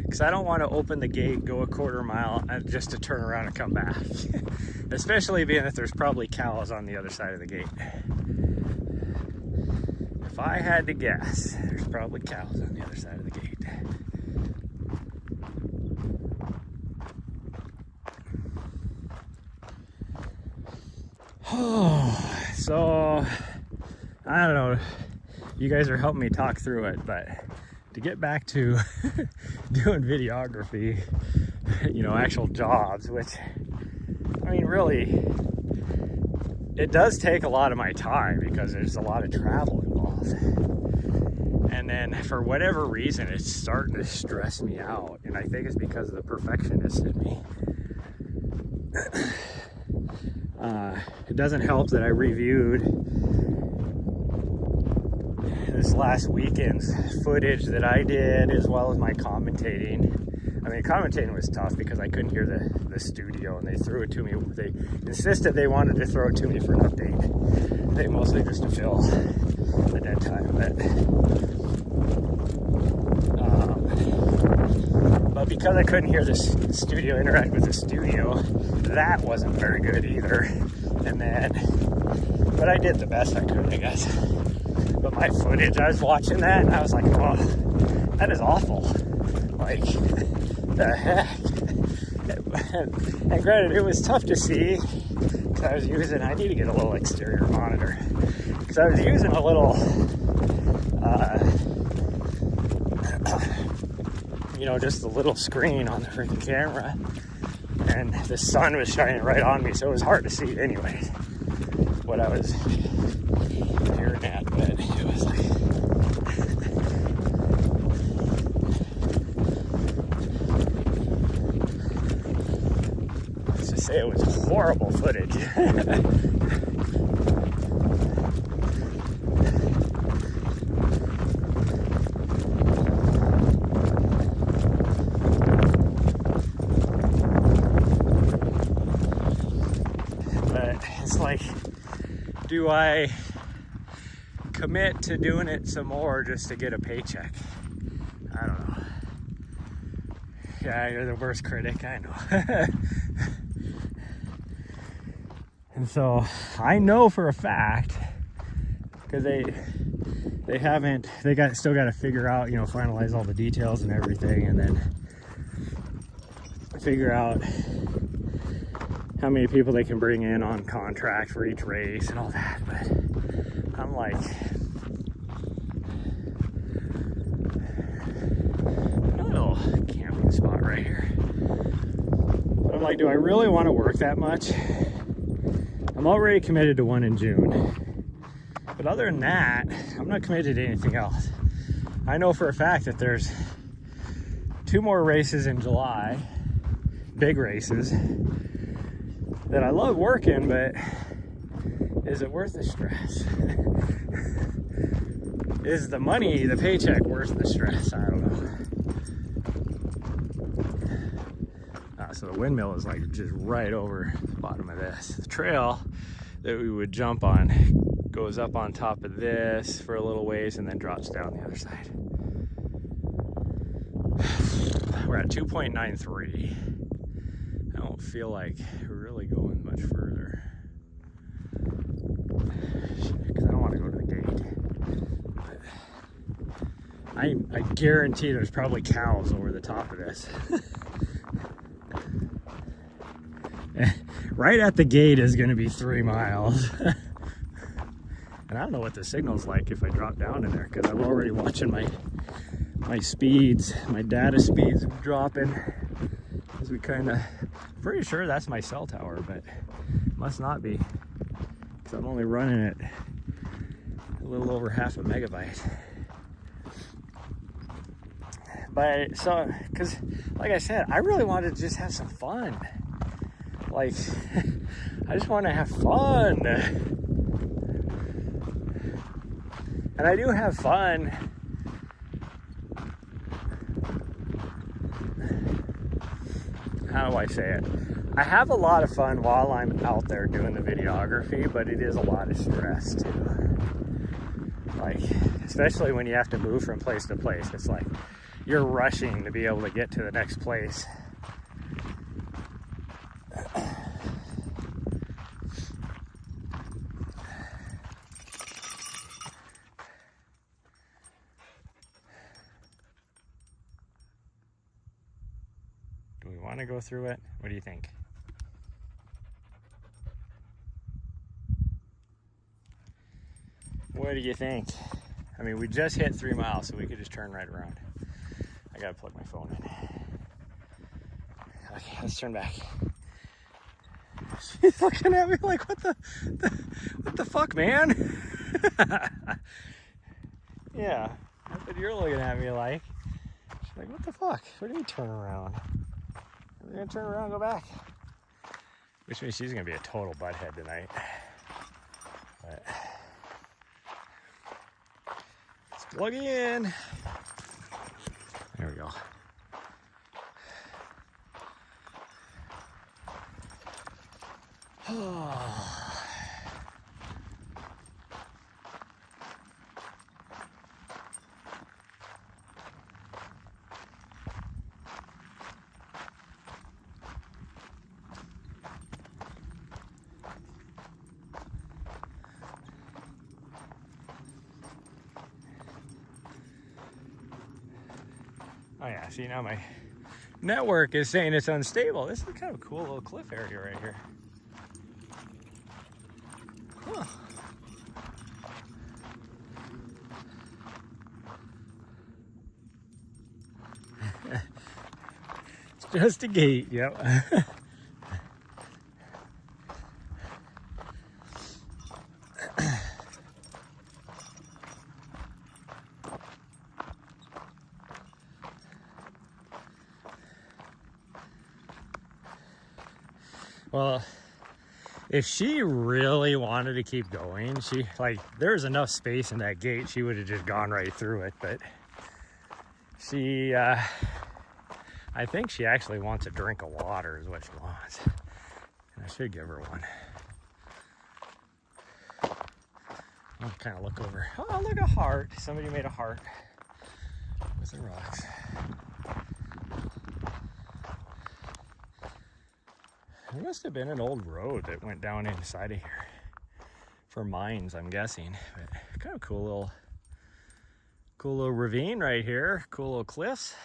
because I don't want to open the gate, go a quarter mile just to turn around and come back. Especially being that there's probably cows on the other side of the gate. If I had to guess, there's probably cows on the other side of the gate. So, I don't know, you guys are helping me talk through it, but to get back to doing videography, you know, actual jobs, which, I mean, really, it does take a lot of my time because there's a lot of travel involved. And then for whatever reason, it's starting to stress me out. And I think it's because of the perfectionist in me. It doesn't help that I reviewed this last weekend's footage that I did, as well as my commentating. I mean, commentating was tough because I couldn't hear the studio, and they threw it to me. They insisted they wanted to throw it to me for an update. They mostly just to fill the dead time. But because I couldn't hear the studio interact with the studio, that wasn't very good either. And then, but I did the best I could, I guess. But my footage, I was watching that and I was like, oh, that is awful. Like, the heck? And granted, it was tough to see because I need to get a little exterior monitor because I was using a little, just a little screen on the freaking camera, and the sun was shining right on me, so it was hard to see anyways what I was hearing at, but it was like, let's just say it was horrible footage. Do I commit to doing it some more just to get a paycheck? I don't know. Yeah, you're the worst critic, I know. And so I know for a fact, because they still got to figure out, finalize all the details and everything, and then figure out how many people they can bring in on contract for each race and all that. But I'm like, a little camping spot right here. But I'm like, do I really want to work that much? I'm already committed to one in June. But other than that, I'm not committed to anything else. I know for a fact that there's 2 more races in July, big races, that I love working, but is it worth the stress? Is the money, the paycheck, worth the stress? I don't know. So the windmill is like just right over the bottom of this. The trail that we would jump on goes up on top of this for a little ways and then drops down the other side. We're at 2.93. I don't feel like we're really going much further because I don't want to go to the gate. But I guarantee there's probably cows over the top of this. Right at the gate is going to be 3 miles. And I don't know what the signal's like if I drop down in there, because I'm already watching my speeds, my data speeds dropping. As we kind of, pretty sure that's my cell tower, but must not be, because I'm only running it a little over half a megabyte. But so, because like I said, I really wanted to just have some fun. Like, I just want to have fun. And I do have fun. How do I say it? I have a lot of fun while I'm out there doing the videography, but it is a lot of stress too. Like, especially when you have to move from place to place. It's like you're rushing to be able to get to the next place. Do we want to go through it? What do you think? What do you think? I mean, we just hit 3 miles, so we could just turn right around. I gotta plug my phone in. Okay, let's turn back. She's looking at me like, what the fuck, man? Yeah, that's what you're looking at me like. She's like, what the fuck? What do you mean turn around? We're gonna turn around and go back. Which means she's gonna be a total butthead tonight. But let's plug in. There we go. Oh yeah, see now my network is saying it's unstable. This is kind of a cool little cliff area right here. Huh. It's just a gate, yep. Well, if she really wanted to keep going, there's enough space in that gate, she would have just gone right through it, but she, I think she actually wants a drink of water is what she wants. And I should give her one. I'll kind of look over. Oh, look, a heart. Somebody made a heart with the rocks. There must have been an old road that went down inside of here for mines, I'm guessing. But kind of cool little ravine right here. Cool little cliffs.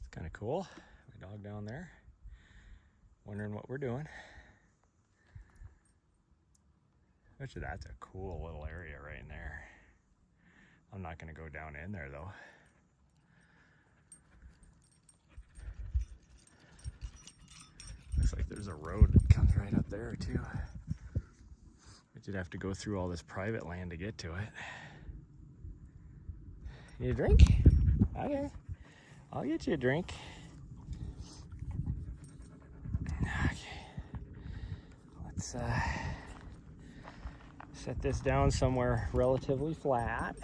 It's kind of cool. My dog down there, wondering what we're doing. Actually, that's a cool little area right in there. I'm not going to go down in there though. Looks like there's a road that comes right up there too. But you'd have to go through all this private land to get to it. Need a drink? Okay, I'll get you a drink. Okay, let's set this down somewhere relatively flat.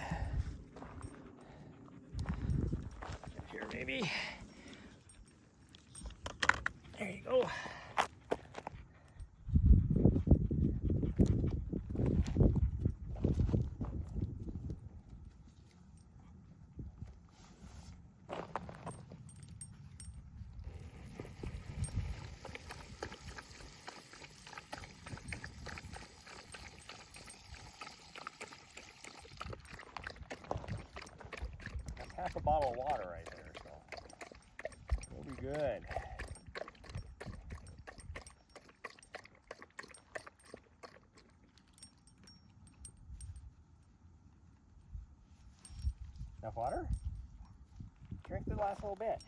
Here maybe. There you go. That's half a bottle of water right there, so we'll be good. Enough water? Drink the last little bit.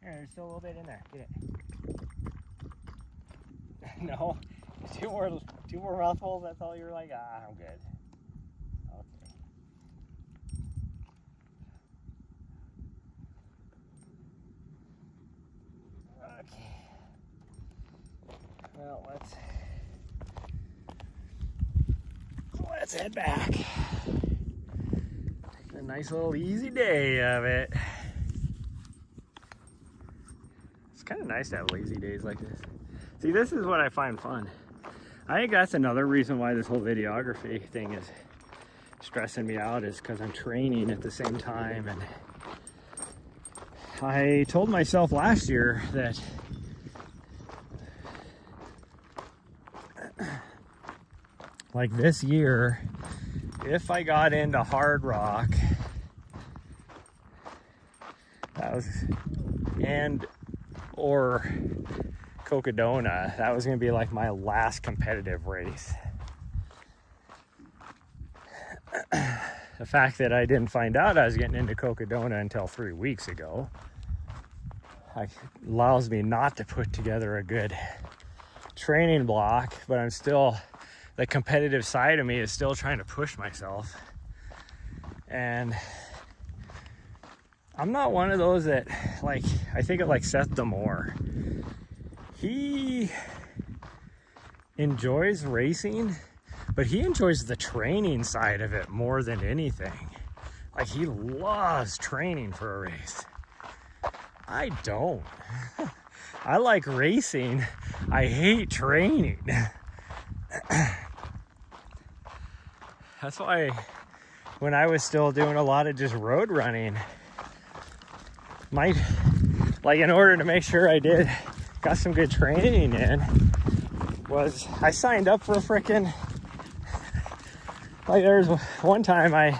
Here, there's still a little bit in there. Get it. No, two more mouthfuls. That's all you're like. Ah, I'm good. Okay. Okay. Well, let's head back. A nice little easy day of it. It's kind of nice to have lazy days like this. See, this is what I find fun. I think that's another reason why this whole videography thing is stressing me out, is because I'm training at the same time. And I told myself last year that like this year, if I got into hard rock, or Cocodona, that was going to be like my last competitive race. The fact that I didn't find out I was getting into Cocodona until 3 weeks ago allows me not to put together a good training block, but I'm still, the competitive side of me is still trying to push myself. And I'm not one of those that, like, I think of like Seth Damore. He enjoys racing, but he enjoys the training side of it more than anything. Like, he loves training for a race. I don't. I like racing. I hate training. That's why when I was still doing a lot of just road running, in order to make sure I got some good training in, was I signed up for a frickin', like, there was one time I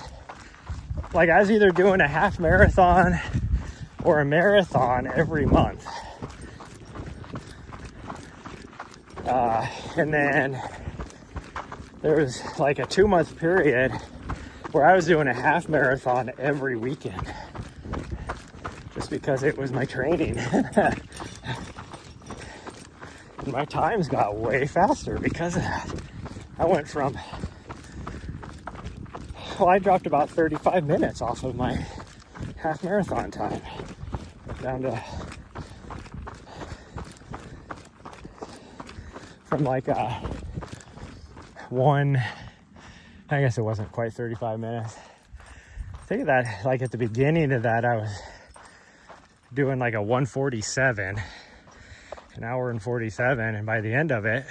was either doing a half marathon or a marathon every month. And then there was like a 2-month period where I was doing a half marathon every weekend just because it was my training. My times got way faster because of that. I went from, well, I dropped about 35 minutes off of my half marathon time down to, from like I guess it wasn't quite 35 minutes. Think of that, like at the beginning of that, I was doing like a 1:47, an hour and 47, and by the end of it,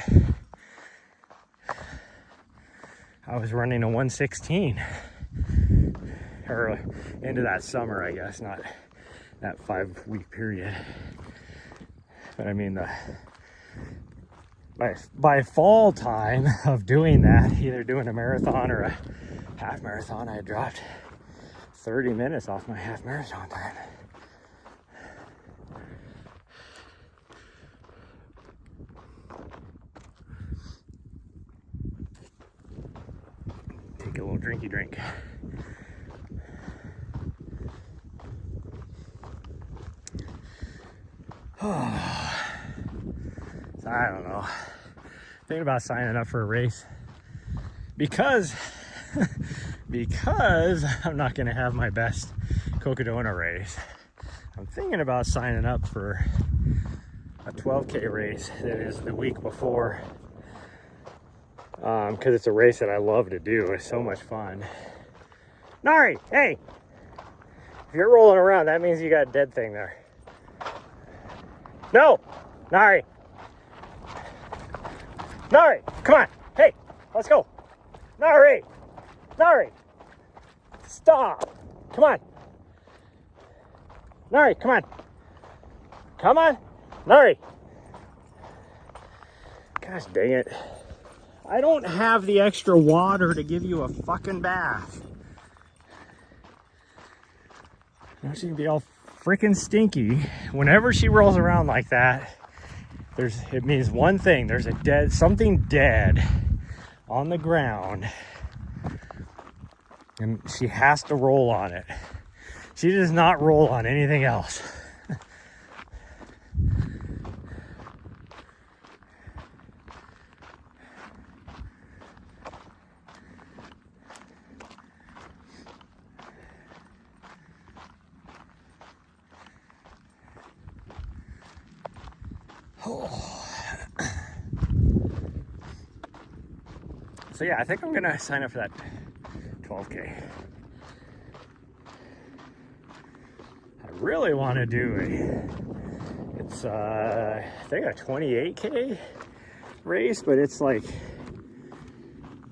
I was running a 1:16. Or into that summer, I guess, not that 5-week period. But I mean, by fall time of doing that, either doing a marathon or a half marathon, I had dropped 30 minutes off my half marathon time. Take a little drinky drink. So I don't know. Thinking about signing up for a race because I'm not going to have my best Cocodona race. I'm thinking about signing up for a 12K race that is the week before, because it's a race that I love to do. It's so much fun. Nari, hey, if you're rolling around, that means you got a dead thing there. No, Nari. Nari, come on. Hey, let's go. Nari. Nari. Stop. Come on. Nari, come on. Come on. Nari. Gosh dang it. I don't have the extra water to give you a fucking bath. Now she's gonna be all freaking stinky. Whenever she rolls around like that, it means one thing. There's something dead on the ground, and she has to roll on it. She does not roll on anything else. So yeah, I think I'm gonna sign up for that 12K. I really want to do it's I think a 28K race, but it's like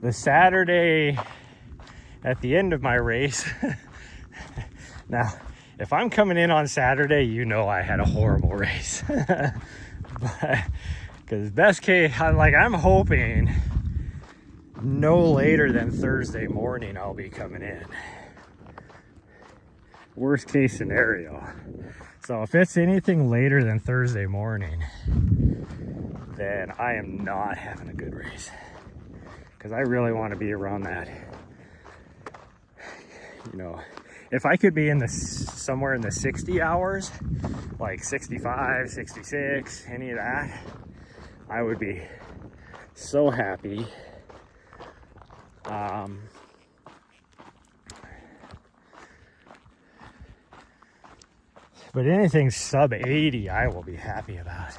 the Saturday at the end of my race. Now, if I'm coming in on Saturday, you know I had a horrible race. Because best case, I'm hoping no later than Thursday morning I'll be coming in. Worst case scenario. So if it's anything later than Thursday morning, then I am not having a good race. Because I really want to be around that. You know, if I could be in somewhere in the 60 hours, like 65, 66, any of that, I would be so happy. But anything sub 80, I will be happy about.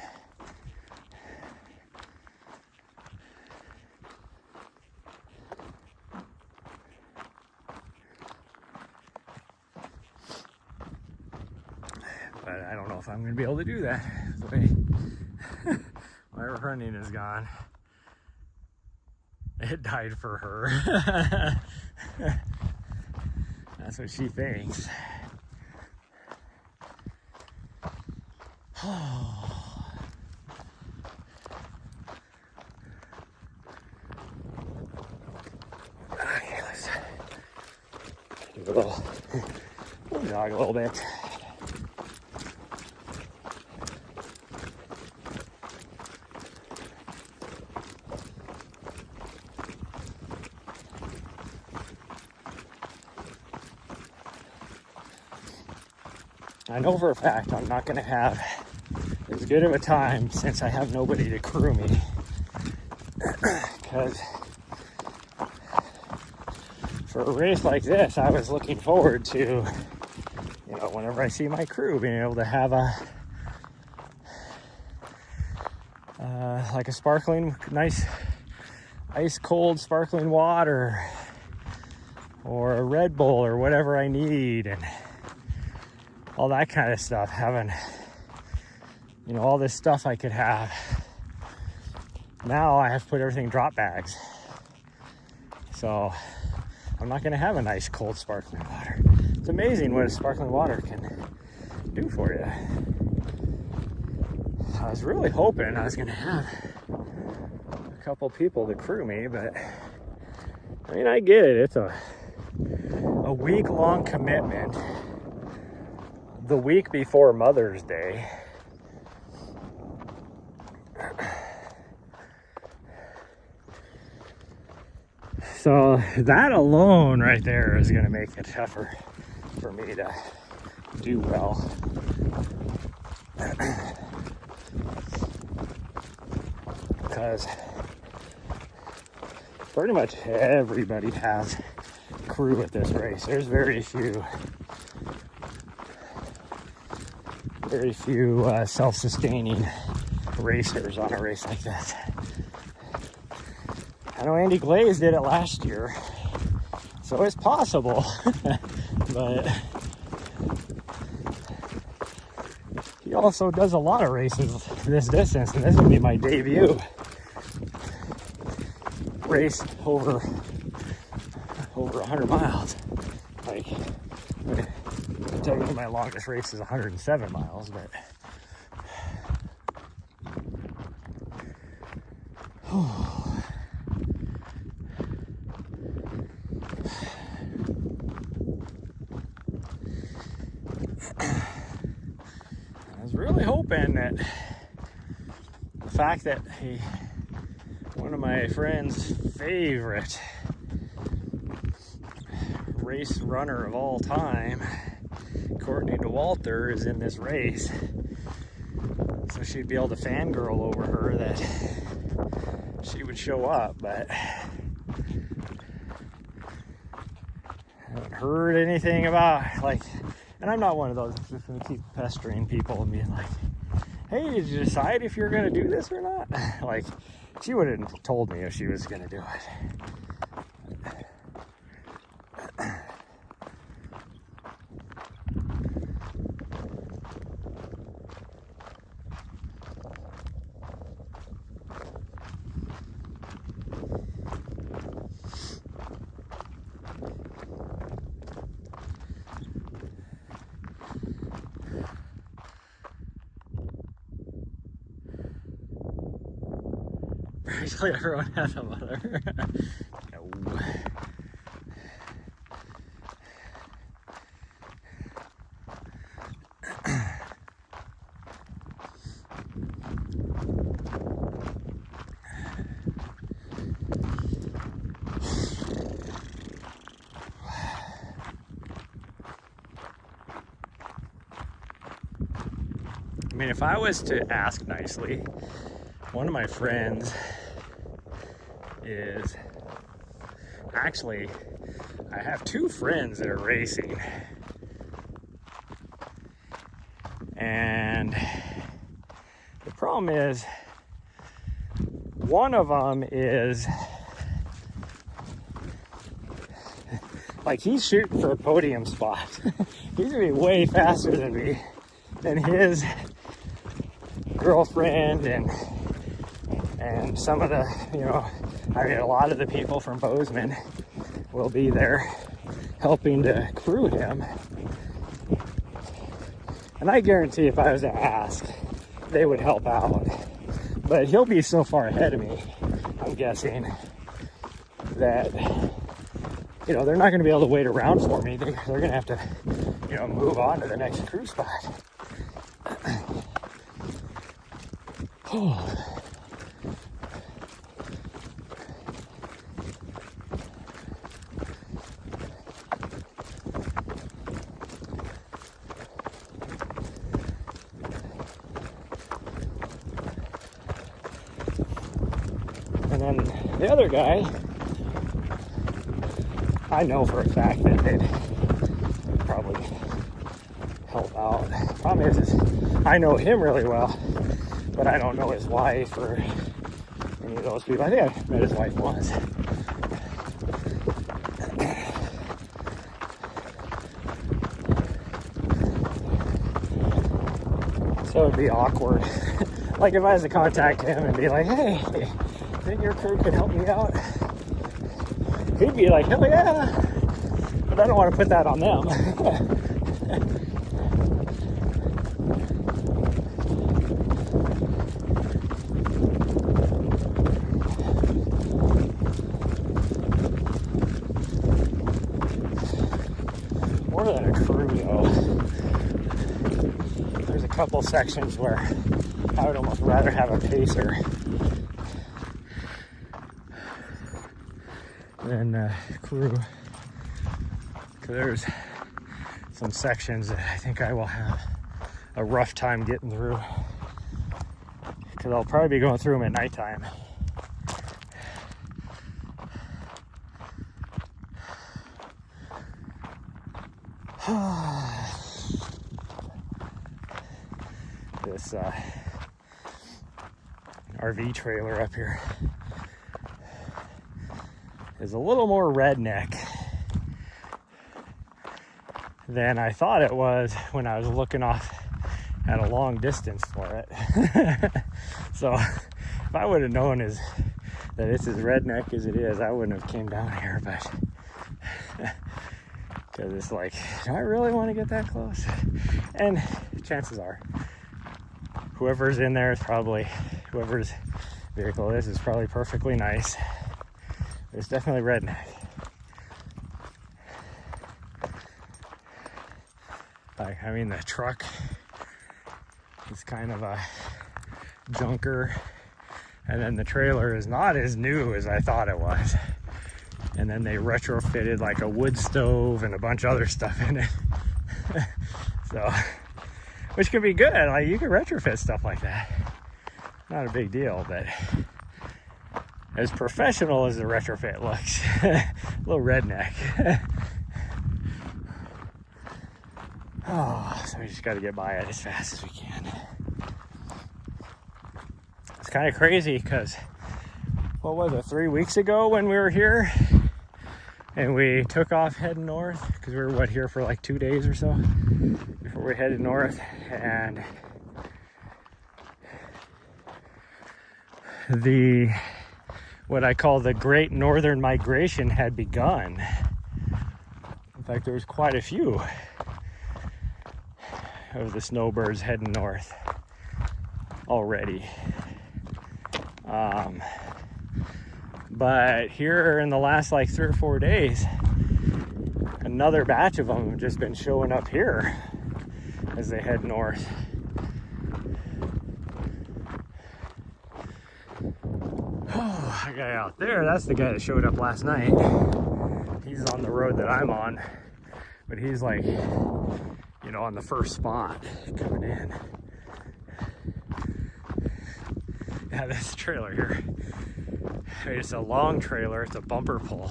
But I don't know if I'm going to be able to do that. The way my running is gone. It died for her. That's what she thinks. Okay, let's do a little jog a little bit. I know for a fact I'm not going to have as good of a time since I have nobody to crew me. Because for a race like this, I was looking forward to, you know, whenever I see my crew, being able to have a like a sparkling, nice, ice cold sparkling water, or a Red Bull, or whatever I need, and all that kind of stuff. Having, you know, all this stuff I could have. Now I have to put everything in drop bags. So I'm not going to have a nice cold sparkling water. It's amazing what a sparkling water can do for you. I was really hoping I was going to have a couple people to crew me, but I mean, I get it. It's a week-long commitment. The week before Mother's Day. So that alone right there is going to make it tougher for me to do well. Because pretty much everybody has crew at this race. There's very few self-sustaining racers on a race like this. I know Andy Glaze did it last year, so it's possible, but he also does a lot of races this distance, and this will be my debut race over 100 miles. Like, technically my longest race is 107 miles, but I was really hoping that the fact that one of my friend's favorite race runner of all time, Courtney DeWalter, is in this race, so she'd be able to fangirl over her that she would show up. But I haven't heard anything about, like, and I'm not one of those that's just gonna keep pestering people and being like, hey, did you decide if you're gonna do this or not? Like, she would have told me if she was gonna do it. Basically, everyone has a mother. No. I mean, if I was to ask nicely, one of my friends is actually, I have two friends that are racing, and the problem is one of them is like, he's shooting for a podium spot. He's gonna be way faster than me, and his girlfriend and some of the, you know, I mean, a lot of the people from Bozeman will be there helping to crew him. And I guarantee if I was to ask, they would help out. But he'll be so far ahead of me, I'm guessing, that, you know, they're not going to be able to wait around for me. They're going to have to, you know, move on to the next crew spot. Oh. then the other guy, I know for a fact that they'd probably help out. Problem is I know him really well, but I don't know his wife or any of those people. I think I met his wife once. So it'd be awkward. Like if I was to contact him and be like, hey, think your crew could help me out? He'd be like, hell yeah. But I don't want to put that on them. More than a crew though. There's a couple sections where I would almost rather have a pacer than crew. Because there's some sections that I think I will have a rough time getting through. Because I'll probably be going through them at nighttime. This RV trailer up here is a little more redneck than I thought it was when I was looking off at a long distance for it. So if I would have known that it's as redneck as it is, I wouldn't have came down here, but because it's like, do I really want to get that close? And chances are whoever's in there is probably, whoever's vehicle is probably perfectly nice. It's definitely redneck. Like, I mean, the truck is kind of a junker, and then the trailer is not as new as I thought it was. And then they retrofitted like a wood stove and a bunch of other stuff in it. So, which could be good. Like, you can retrofit stuff like that. Not a big deal, but as professional as the retrofit looks, a little redneck. Oh, so we just got to get by it as fast as we can. It's kind of crazy because, what was it, 3 weeks ago when we were here and we took off heading north, because we were here for like 2 days or so before we headed north, and what I call the Great Northern Migration had begun. In fact, there was quite a few of the snowbirds heading north already. But here in the last like 3 or 4 days, another batch of them have just been showing up here as they head north. Oh, that guy out there, that's the guy that showed up last night. He's on the road that I'm on, but he's like, you know, on the first spot coming in. Yeah, this trailer here, it's a long trailer. It's a bumper pull.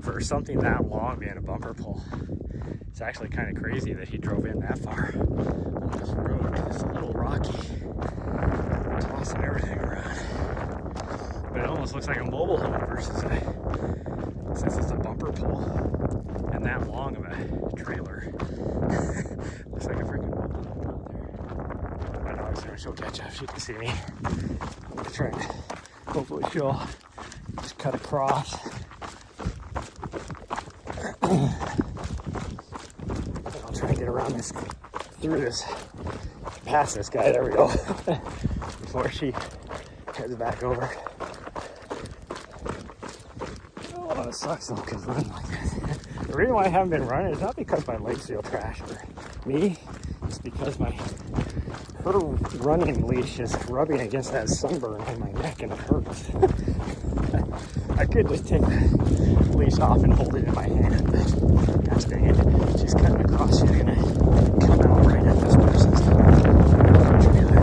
For something that long being a bumper pull, it's actually kind of crazy that he drove in that far on this road. It's a little rocky, tossing everything around. But it almost looks like a mobile home versus since it's a bumper pull and that long of a trailer. Looks like a freaking mobile home out there. My dog's there, she'll catch up. She can see me. I'm gonna try to, hopefully she'll just cut across. I'll try to get around this, through this, past this guy. There we go. Before she heads back over. Oh, it sucks though, because running like this. The reason why I haven't been running is not because my legs feel trash for me. It's because her running leash is rubbing against that sunburn on my neck and it hurts. I could just take the leash off and hold it in my hand, but gosh dang it, she's cutting across. She's gonna come out right at this person's trailer.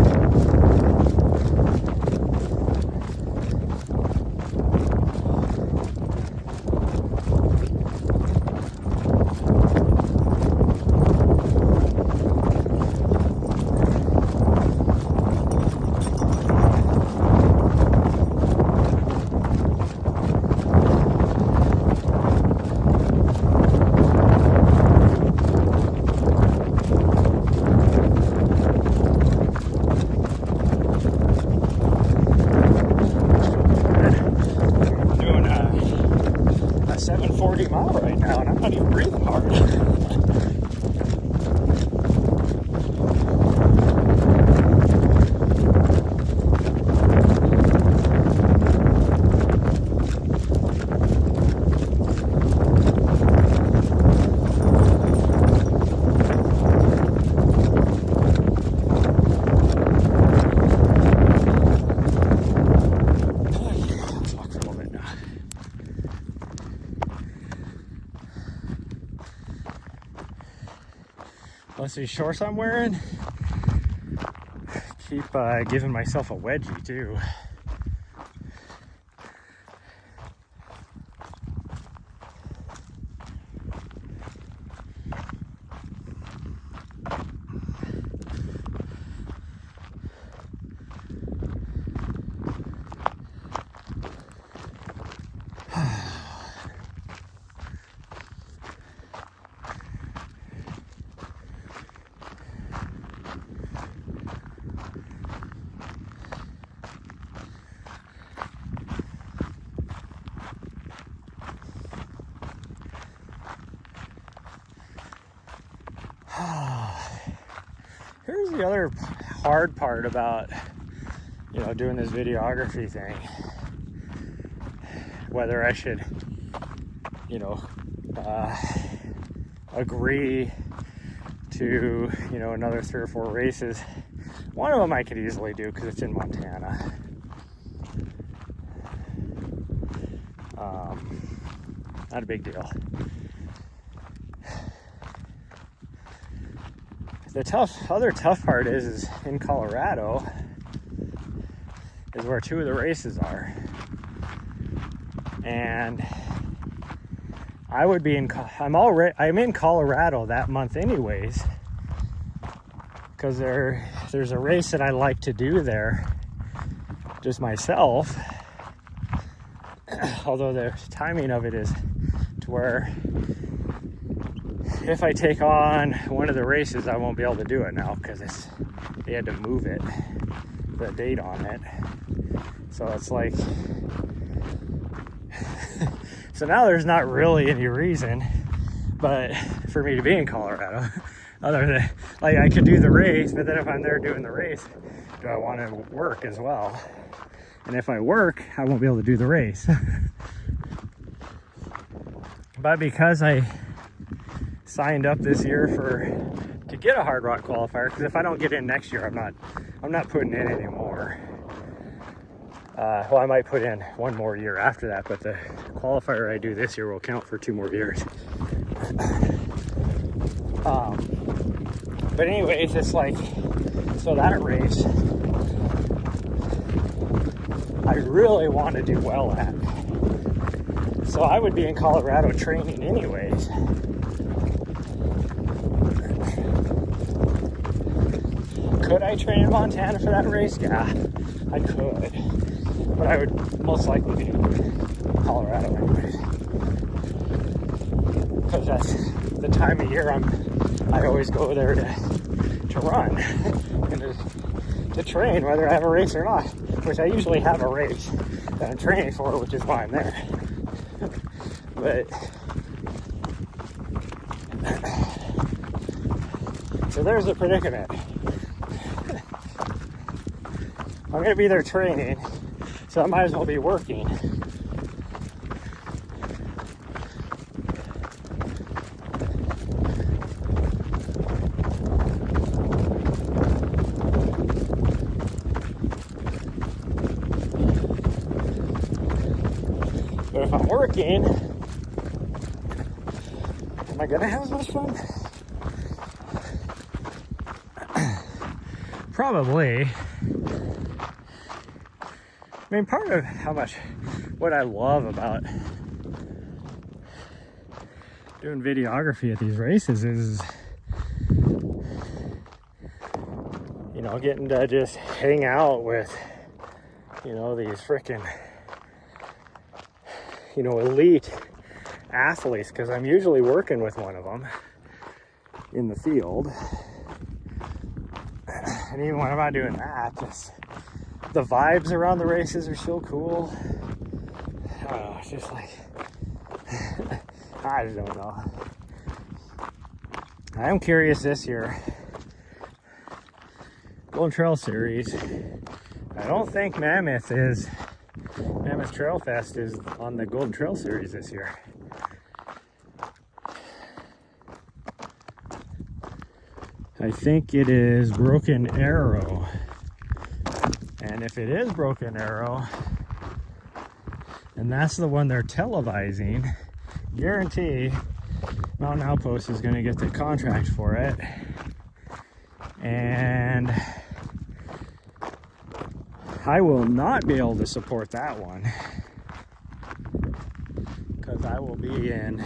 notice these shorts I'm wearing keep giving myself a wedgie too. Here's the other hard part about, you know, doing this videography thing. Whether I should, you know, agree to, you know, another 3 or 4 races. One of them I could easily do because it's in Montana. Not a big deal. The other tough part is in Colorado is where 2 of the races are, and I would be I'm in Colorado that month anyways, because there's a race that I like to do there just myself, although the timing of it is to where if I take on one of the races, I won't be able to do it now because they had to move the date on it. So it's like, so now there's not really any reason, but for me to be in Colorado, other than like I could do the race, but then if I'm there doing the race, do I want to work as well? And if I work, I won't be able to do the race. But because I signed up this year to get a hard rock qualifier, because if I don't get in next year, I'm not putting in anymore. Well, I might put in one more year after that, but the qualifier I do this year will count for 2 more years. But anyways, it's like, so that race I really want to do well at. So I would be in Colorado training anyways. Could I train in Montana for that race? Yeah, I could. But I would most likely be in Colorado anyways. Because that's the time of year I always go there to run and to train, whether I have a race or not. Which I usually have a race that I'm training for, which is why I'm there. But so there's the predicament. I'm going to be there training, so I might as well be working. But if I'm working, am I going to have as much fun? Probably. I mean, part of what I love about doing videography at these races is, you know, getting to just hang out with, you know, these freaking, you know, elite athletes, because I'm usually working with one of them in the field. And even when I'm not doing that, just the vibes around the races are so cool. I don't know, it's just like, I just don't know. I am curious this year. Golden Trail Series. I don't think Mammoth Trail Fest is on the Golden Trail Series this year. I think it is Broken Arrow. And if it is Broken Arrow, and that's the one they're televising, guarantee Mountain Outpost is going to get the contract for it. And I will not be able to support that one because I will be in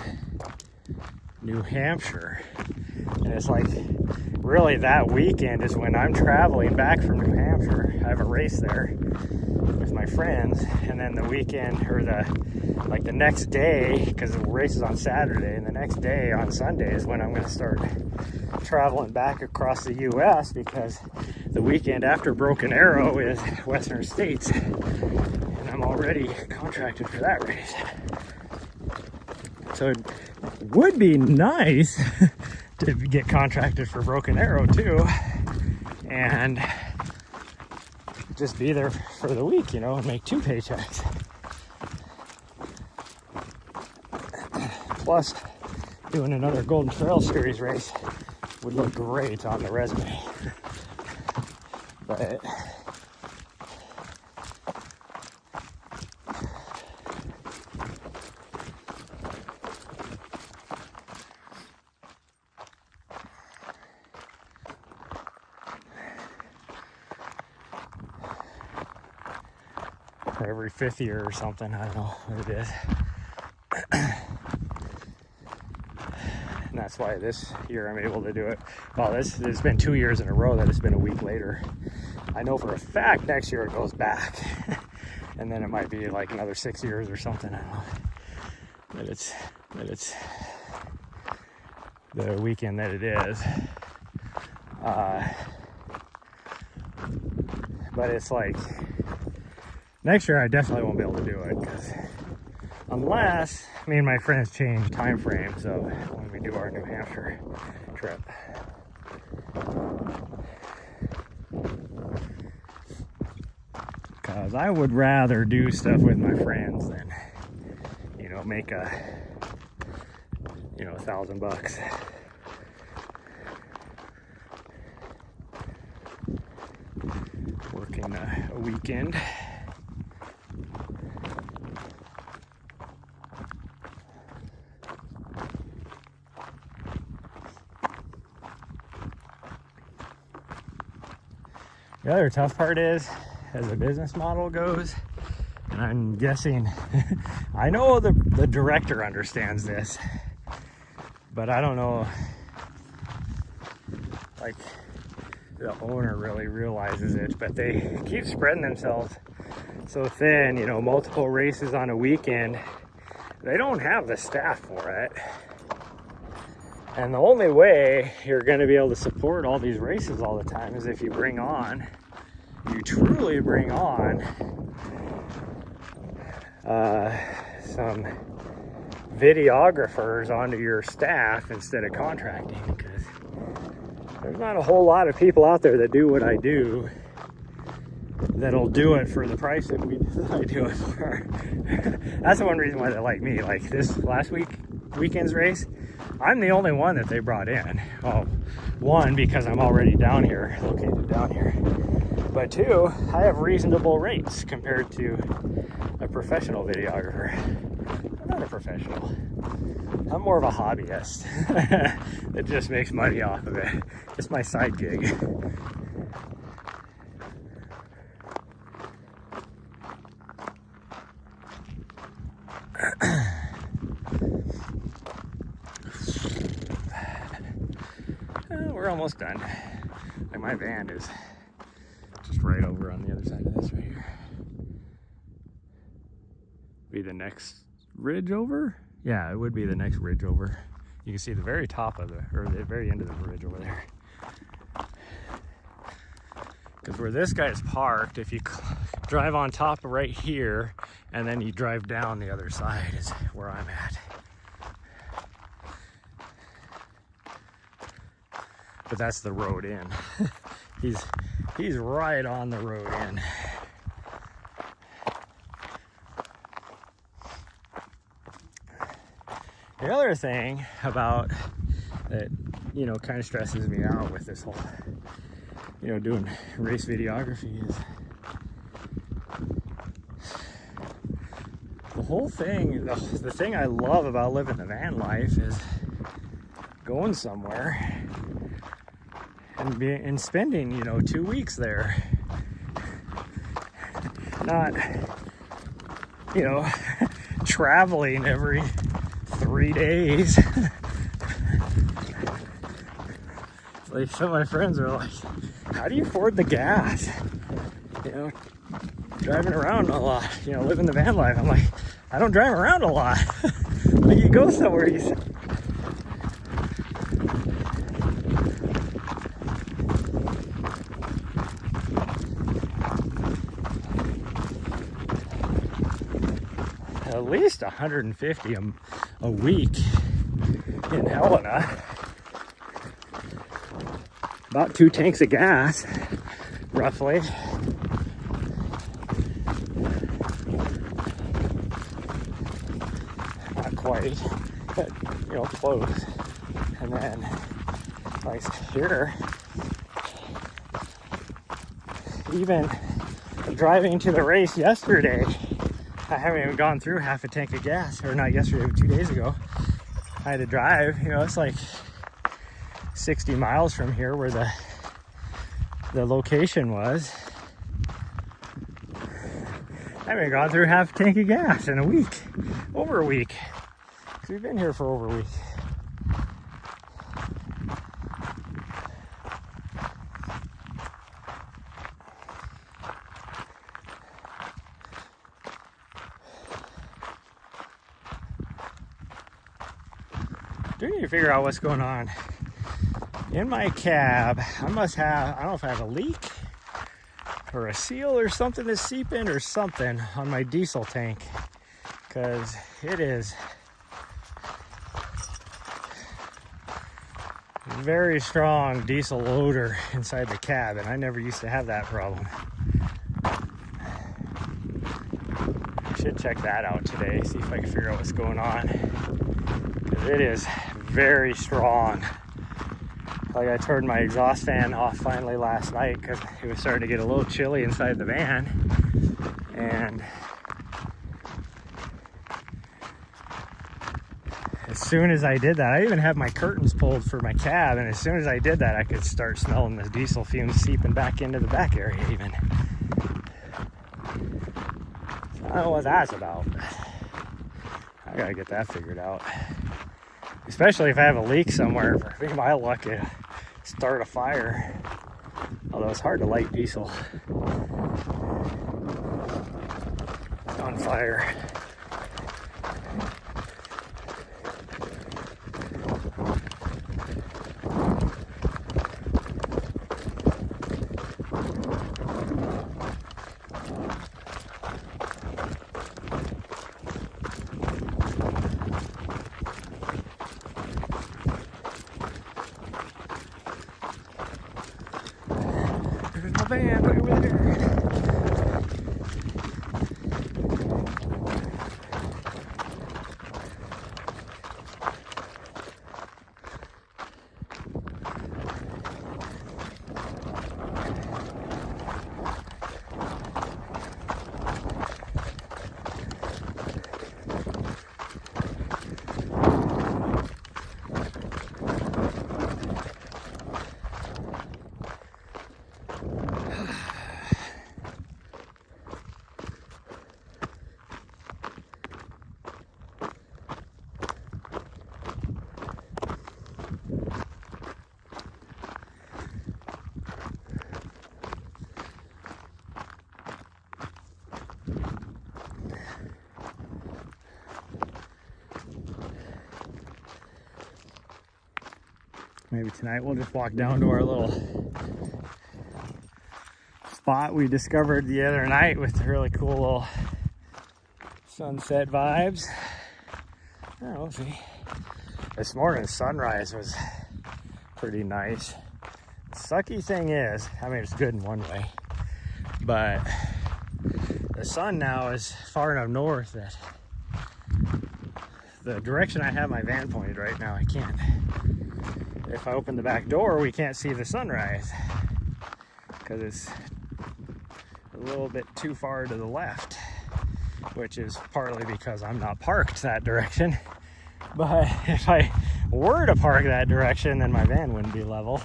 New Hampshire. And it's like, really that weekend is when I'm traveling back from New Hampshire. I have a race there with my friends, and then the weekend, or the next day, because the race is on Saturday, and the next day on Sunday is when I'm going to start traveling back across the U.S. because the weekend after Broken Arrow is Western States, and I'm already contracted for that race. So it would be nice to get contracted for Broken Arrow too, and just be there for the week, you know, and make 2 paychecks. Plus, doing another Golden Trail Series race would look great on the resume. But every 5th year or something, I don't know what it is. And that's why this year I'm able to do it. Well, it's been 2 years in a row that it's been a week later. I know for a fact next year it goes back. And then it might be like another 6 years or something, I don't know. But it's the weekend that it is. But it's like, next year I definitely won't be able to do it, because unless me and my friends change time frames of when we do our New Hampshire trip. Because I would rather do stuff with my friends than, you know, make $1,000 working a weekend. The other tough part is, as the business model goes, and I'm guessing, I know the director understands this, but I don't know, like, the owner really realizes it, but they keep spreading themselves so thin, you know, multiple races on a weekend. They don't have the staff for it. And the only way you're going to be able to support all these races all the time is if you you truly bring on some videographers onto your staff instead of contracting, because there's not a whole lot of people out there that do what I do that'll do it for the price that I do it for. That's the one reason why they like me. Like this last weekend's race, I'm the only one that they brought in. Well, one, because I'm already located down here. But 2, I have reasonable rates compared to a professional videographer. I'm not a professional. I'm more of a hobbyist that just makes money off of it. It's my side gig. We're almost done. Like, my van is just right over on the other side of this right here. Be the next ridge over? Yeah, it would be the next ridge over. You can see the very top of the very end of the ridge over there. Because where this guy's parked, if you drive on top of right here and then you drive down the other side is where I'm at. But that's the road in. He's right on the road in. The other thing about that, you know, kind of stresses me out with this whole, you know, doing race videography is the whole thing, the thing I love about living the van life is going somewhere and and spending, 2 weeks there. Not, traveling every 3 days. Like, some of my friends are like, how do you afford the gas? Driving around a lot, living the van life. I'm like, I don't drive around a lot. Like, you go somewhere, you say, at least 150 a week in Helena. About 2 tanks of gas, roughly. Not quite, but close. And then, like here, even driving to the race yesterday, I haven't even gone through half a tank of gas, or not yesterday, but 2 days ago. I had to drive, it's like 60 miles from here where the location was. I haven't gone through half a tank of gas in a week, over a week. 'Cause we've been here for over a week. Do need to figure out what's going on in my cab. I must have, I don't know if I have a leak or a seal or something that's seeping or something on my diesel tank, because it is very strong diesel odor inside the cab, and I never used to have that problem. I should check that out today, see if I can figure out what's going on, because it is very strong. Like, I turned my exhaust fan off finally last night because it was starting to get a little chilly inside the van, and as soon as I did that, I even had my curtains pulled for my cab, and as soon as I did that, I could start smelling the diesel fumes seeping back into the back area even. So I don't know what that's about. I gotta get that figured out. Especially if I have a leak somewhere. For me, my luck, to start a fire. Although it's hard to light diesel on fire. There's my van right over there. Maybe tonight we'll just walk down to our little spot we discovered the other night with really cool little sunset vibes. I don't know, we'll see. This morning's sunrise was pretty nice. The sucky thing is, I mean, it's good in one way, but the sun now is far enough north that the direction I have my van pointed right now, I can't. If I open the back door, we can't see the sunrise because it's a little bit too far to the left, which is partly because I'm not parked that direction. But if I were to park that direction, then my van wouldn't be level.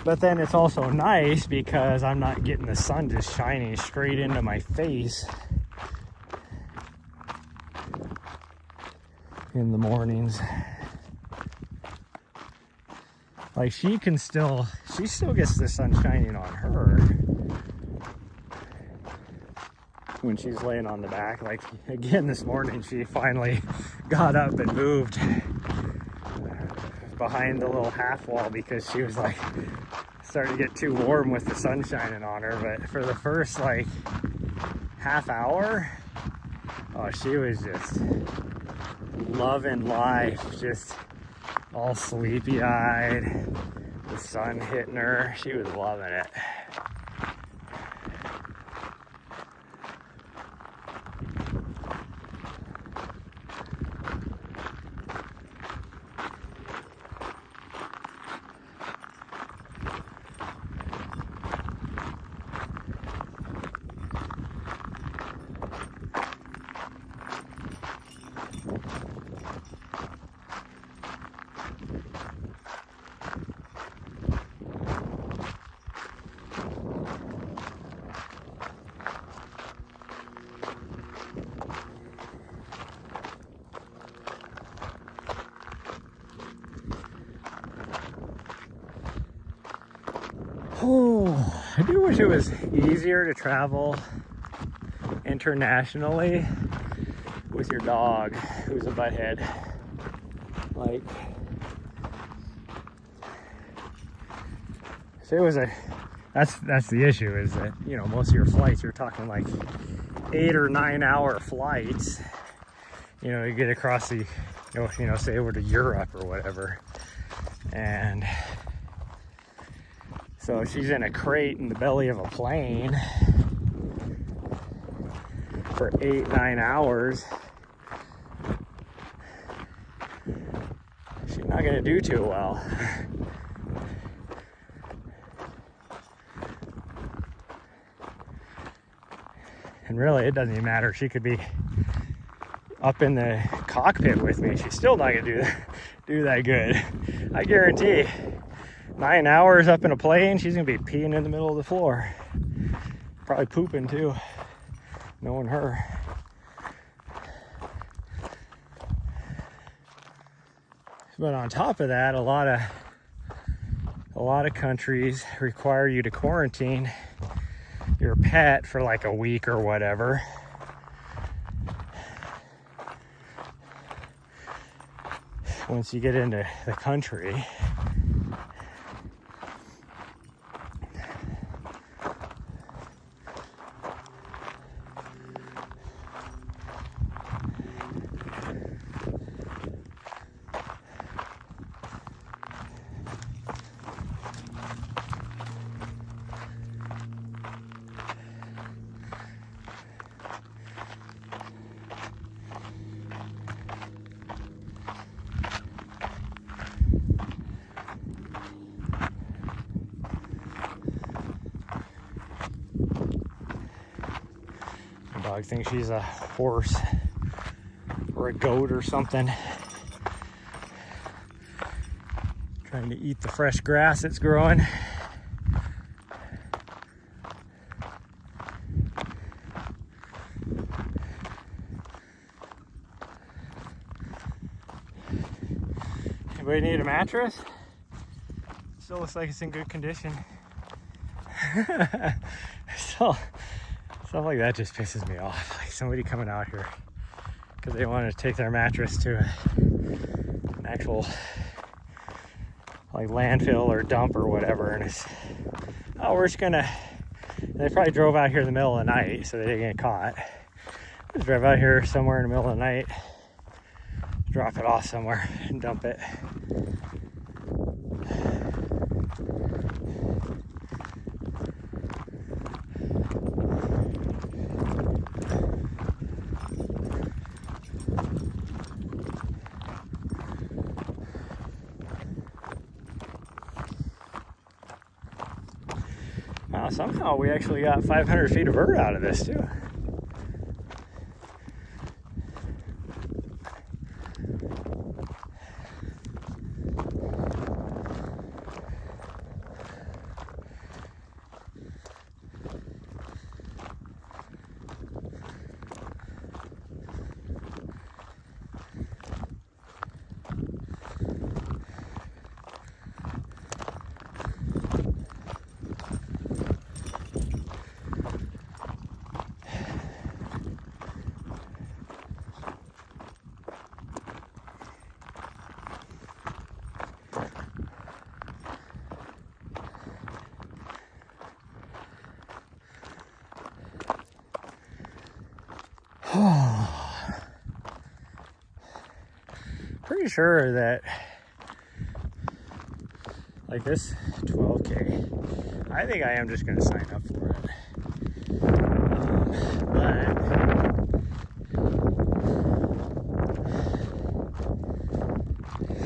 But then it's also nice because I'm not getting the sun just shining straight into my face in the mornings. Like she still gets the sun shining on her when she's laying on the back. Like again this morning, she finally got up and moved behind the little half wall because she was like starting to get too warm with the sun shining on her. But for the first like half hour, oh, she was just loving life, just all sleepy-eyed, the sun hitting her. She was loving it. Oh, I do wish it was easier to travel internationally with your dog who's a butthead. Like, if it was that's the issue, is that, you know, most of your flights, you're talking like 8 or 9 hour flights, you know, you get across the, you know, say over to Europe or whatever. And so she's in a crate in the belly of a plane for 8-9 hours. She's not gonna do too well. And really, it doesn't even matter. She could be up in the cockpit with me. She's still not gonna do that good. I guarantee. 9 hours up in a plane, she's gonna be peeing in the middle of the floor. Probably pooping too, knowing her. But on top of that, a lot of countries require you to quarantine your pet for like a week or whatever. Once you get into the country. Dog thinks she's a horse or a goat or something. Trying to eat the fresh grass that's growing. Anybody need a mattress? Still looks like it's in good condition. Still. Stuff like that just pisses me off. Like somebody coming out here because they want to take their mattress to an actual like landfill or dump or whatever, and it's, oh, we're just gonna, they probably drove out here in the middle of the night so they didn't get caught. Just drive out here somewhere in the middle of the night, drop it off somewhere and dump it. Wow, somehow we actually got 500 feet of vert out of this too. sure that, like this 12K, I think I am just going to sign up for it. But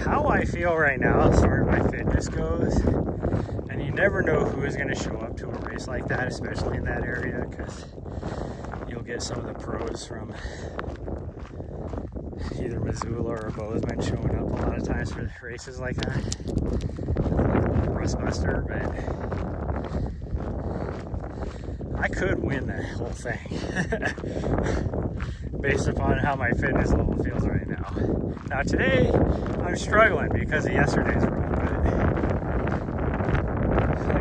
how I feel right now as far as my fitness goes, and you never know who is going to show up to a race like that, especially in that area, because you'll get some of the pros from either Missoula or Bozeman showing up a lot of times for races like that, like a little rust buster. But I could win the whole thing based upon how my fitness level feels right now. Now today I'm struggling because of yesterday's run, but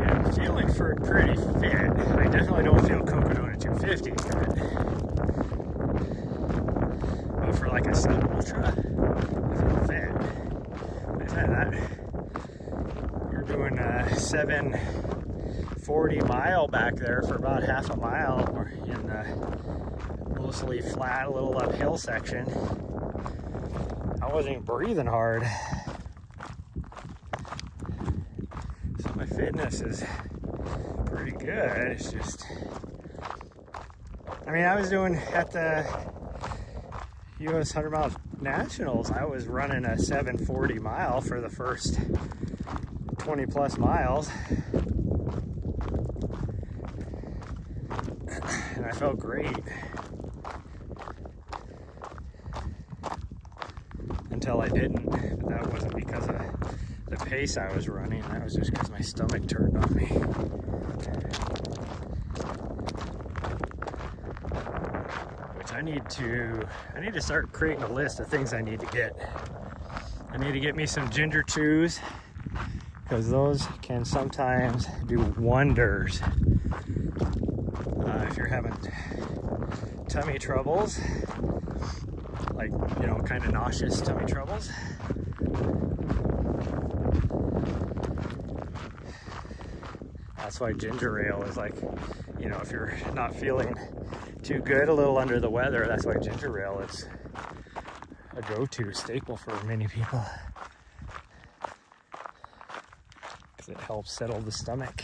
I'm feeling pretty fit. I definitely don't feel Cocodona 250 but for like a sub ultra, I feel fit. I said that we're doing a 740 mile back there for about half a mile. We're in the mostly flat, a little uphill section. I wasn't even breathing hard. So my fitness is pretty good. It's just, I mean, I was doing at the US 100 Mile Nationals, I was running a 740 mile for the first 20 plus miles. And I felt great. Until I didn't. But that wasn't because of the pace I was running. That was just because my stomach turned on me. Which I need to start creating a list of things I need to get. I need to get me some ginger chews, because those can sometimes do wonders. If you're having tummy troubles, like, you know, kind of nauseous tummy troubles. That's why ginger ale is like, you know, if you're not feeling too good, a little under the weather, that's why ginger ale is a go-to staple for many people. Because it helps settle the stomach.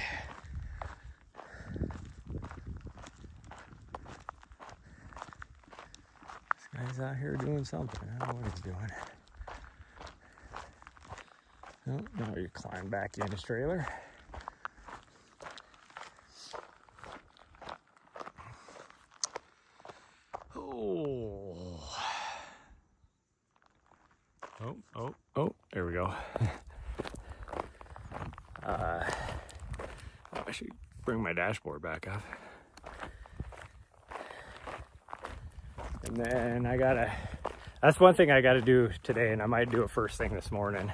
He's out here doing something. I don't know what he's doing. Oh, now you climb back in his trailer. Oh, there we go. I should bring my dashboard back up. And then that's one thing I gotta do today, and I might do it first thing this morning.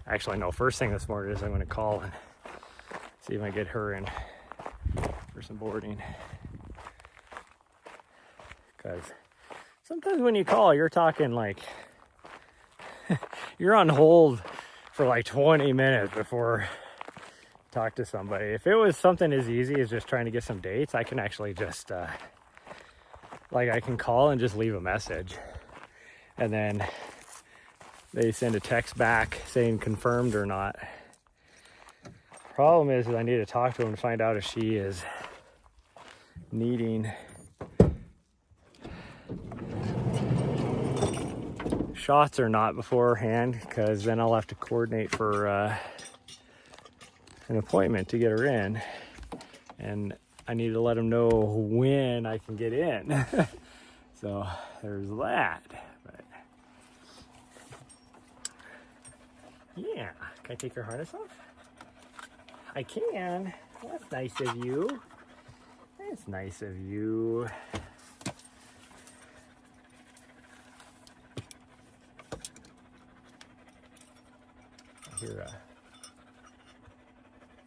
Actually, no, first thing this morning is I'm gonna call and see if I get her in for some boarding. Because sometimes when you call, you're talking like, you're on hold for like 20 minutes before you talk to somebody. If it was something as easy as just trying to get some dates, I can actually just, like, I can call and just leave a message, and then they send a text back saying confirmed or not. Problem is I need to talk to them to find out if she is needing shots or not beforehand, because then I'll have to coordinate for an appointment to get her in, and I need to let them know when I can get in. So there's that. But yeah, can I take your harness off? I can. Well, that's nice of you. That's nice of you. I hear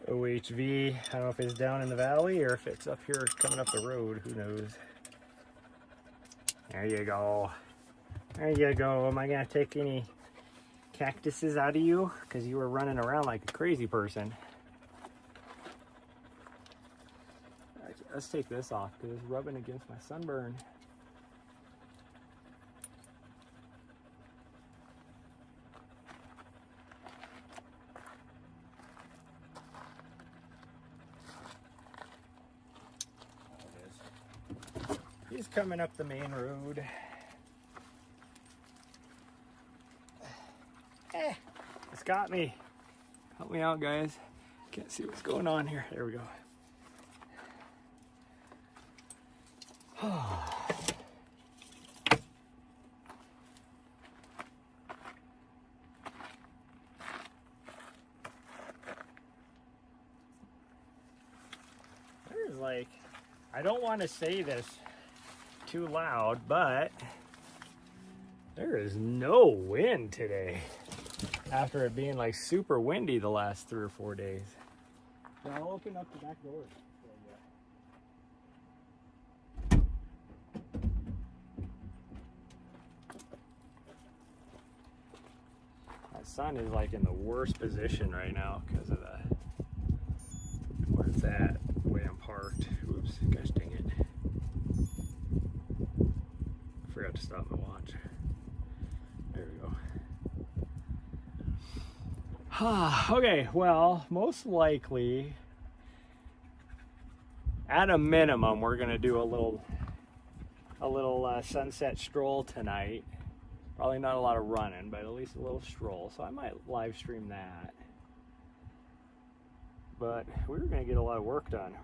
OHV. I don't know if it's down in the valley or if it's up here coming up the road. Who knows? There you go. There you go. Am I going to take any cactuses out of you? Because you were running around like a crazy person. Let's take this off because it's rubbing against my sunburn. coming up the main road. It's got me. Help me out, guys. Can't see what's going on here. There we go. There's like, I don't want to say this too loud, but there is no wind today after it being like super windy the last 3 or 4 days. So I'll open up the back door. My sun is like in the worst position right now because of the where it's at, the way I'm parked. Oops, gosh dang it. I forgot to stop my watch. There we go. Okay, well, most likely, at a minimum, we're gonna do a little sunset stroll tonight. Probably not a lot of running, but at least a little stroll. So I might live stream that. But we're gonna get a lot of work done.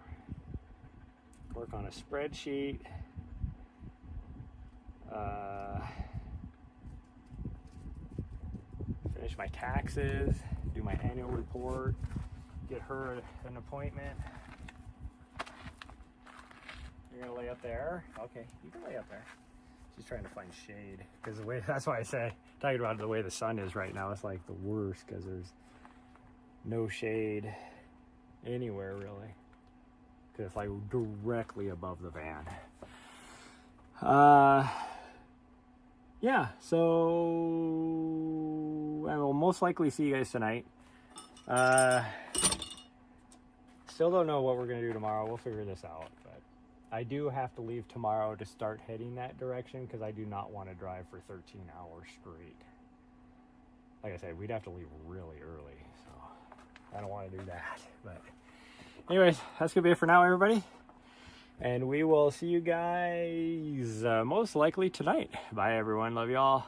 Work on a spreadsheet. Finish my taxes, do my annual report, get her an appointment. You're gonna lay up there? Okay, you can lay up there. She's trying to find shade because the way, that's why I say, talking about the way the sun is right now, it's like the worst because there's no shade anywhere really. Because it's like directly above the van. Yeah, so I will most likely see you guys tonight. Still don't know what we're gonna do tomorrow. We'll figure this out, but I do have to leave tomorrow to start heading that direction because I do not want to drive for 13 hours straight. Like I said, we'd have to leave really early, so I don't want to do that. But anyways, that's gonna be it for now, everybody. And we will see you guys most likely tonight. Bye, everyone. Love y'all.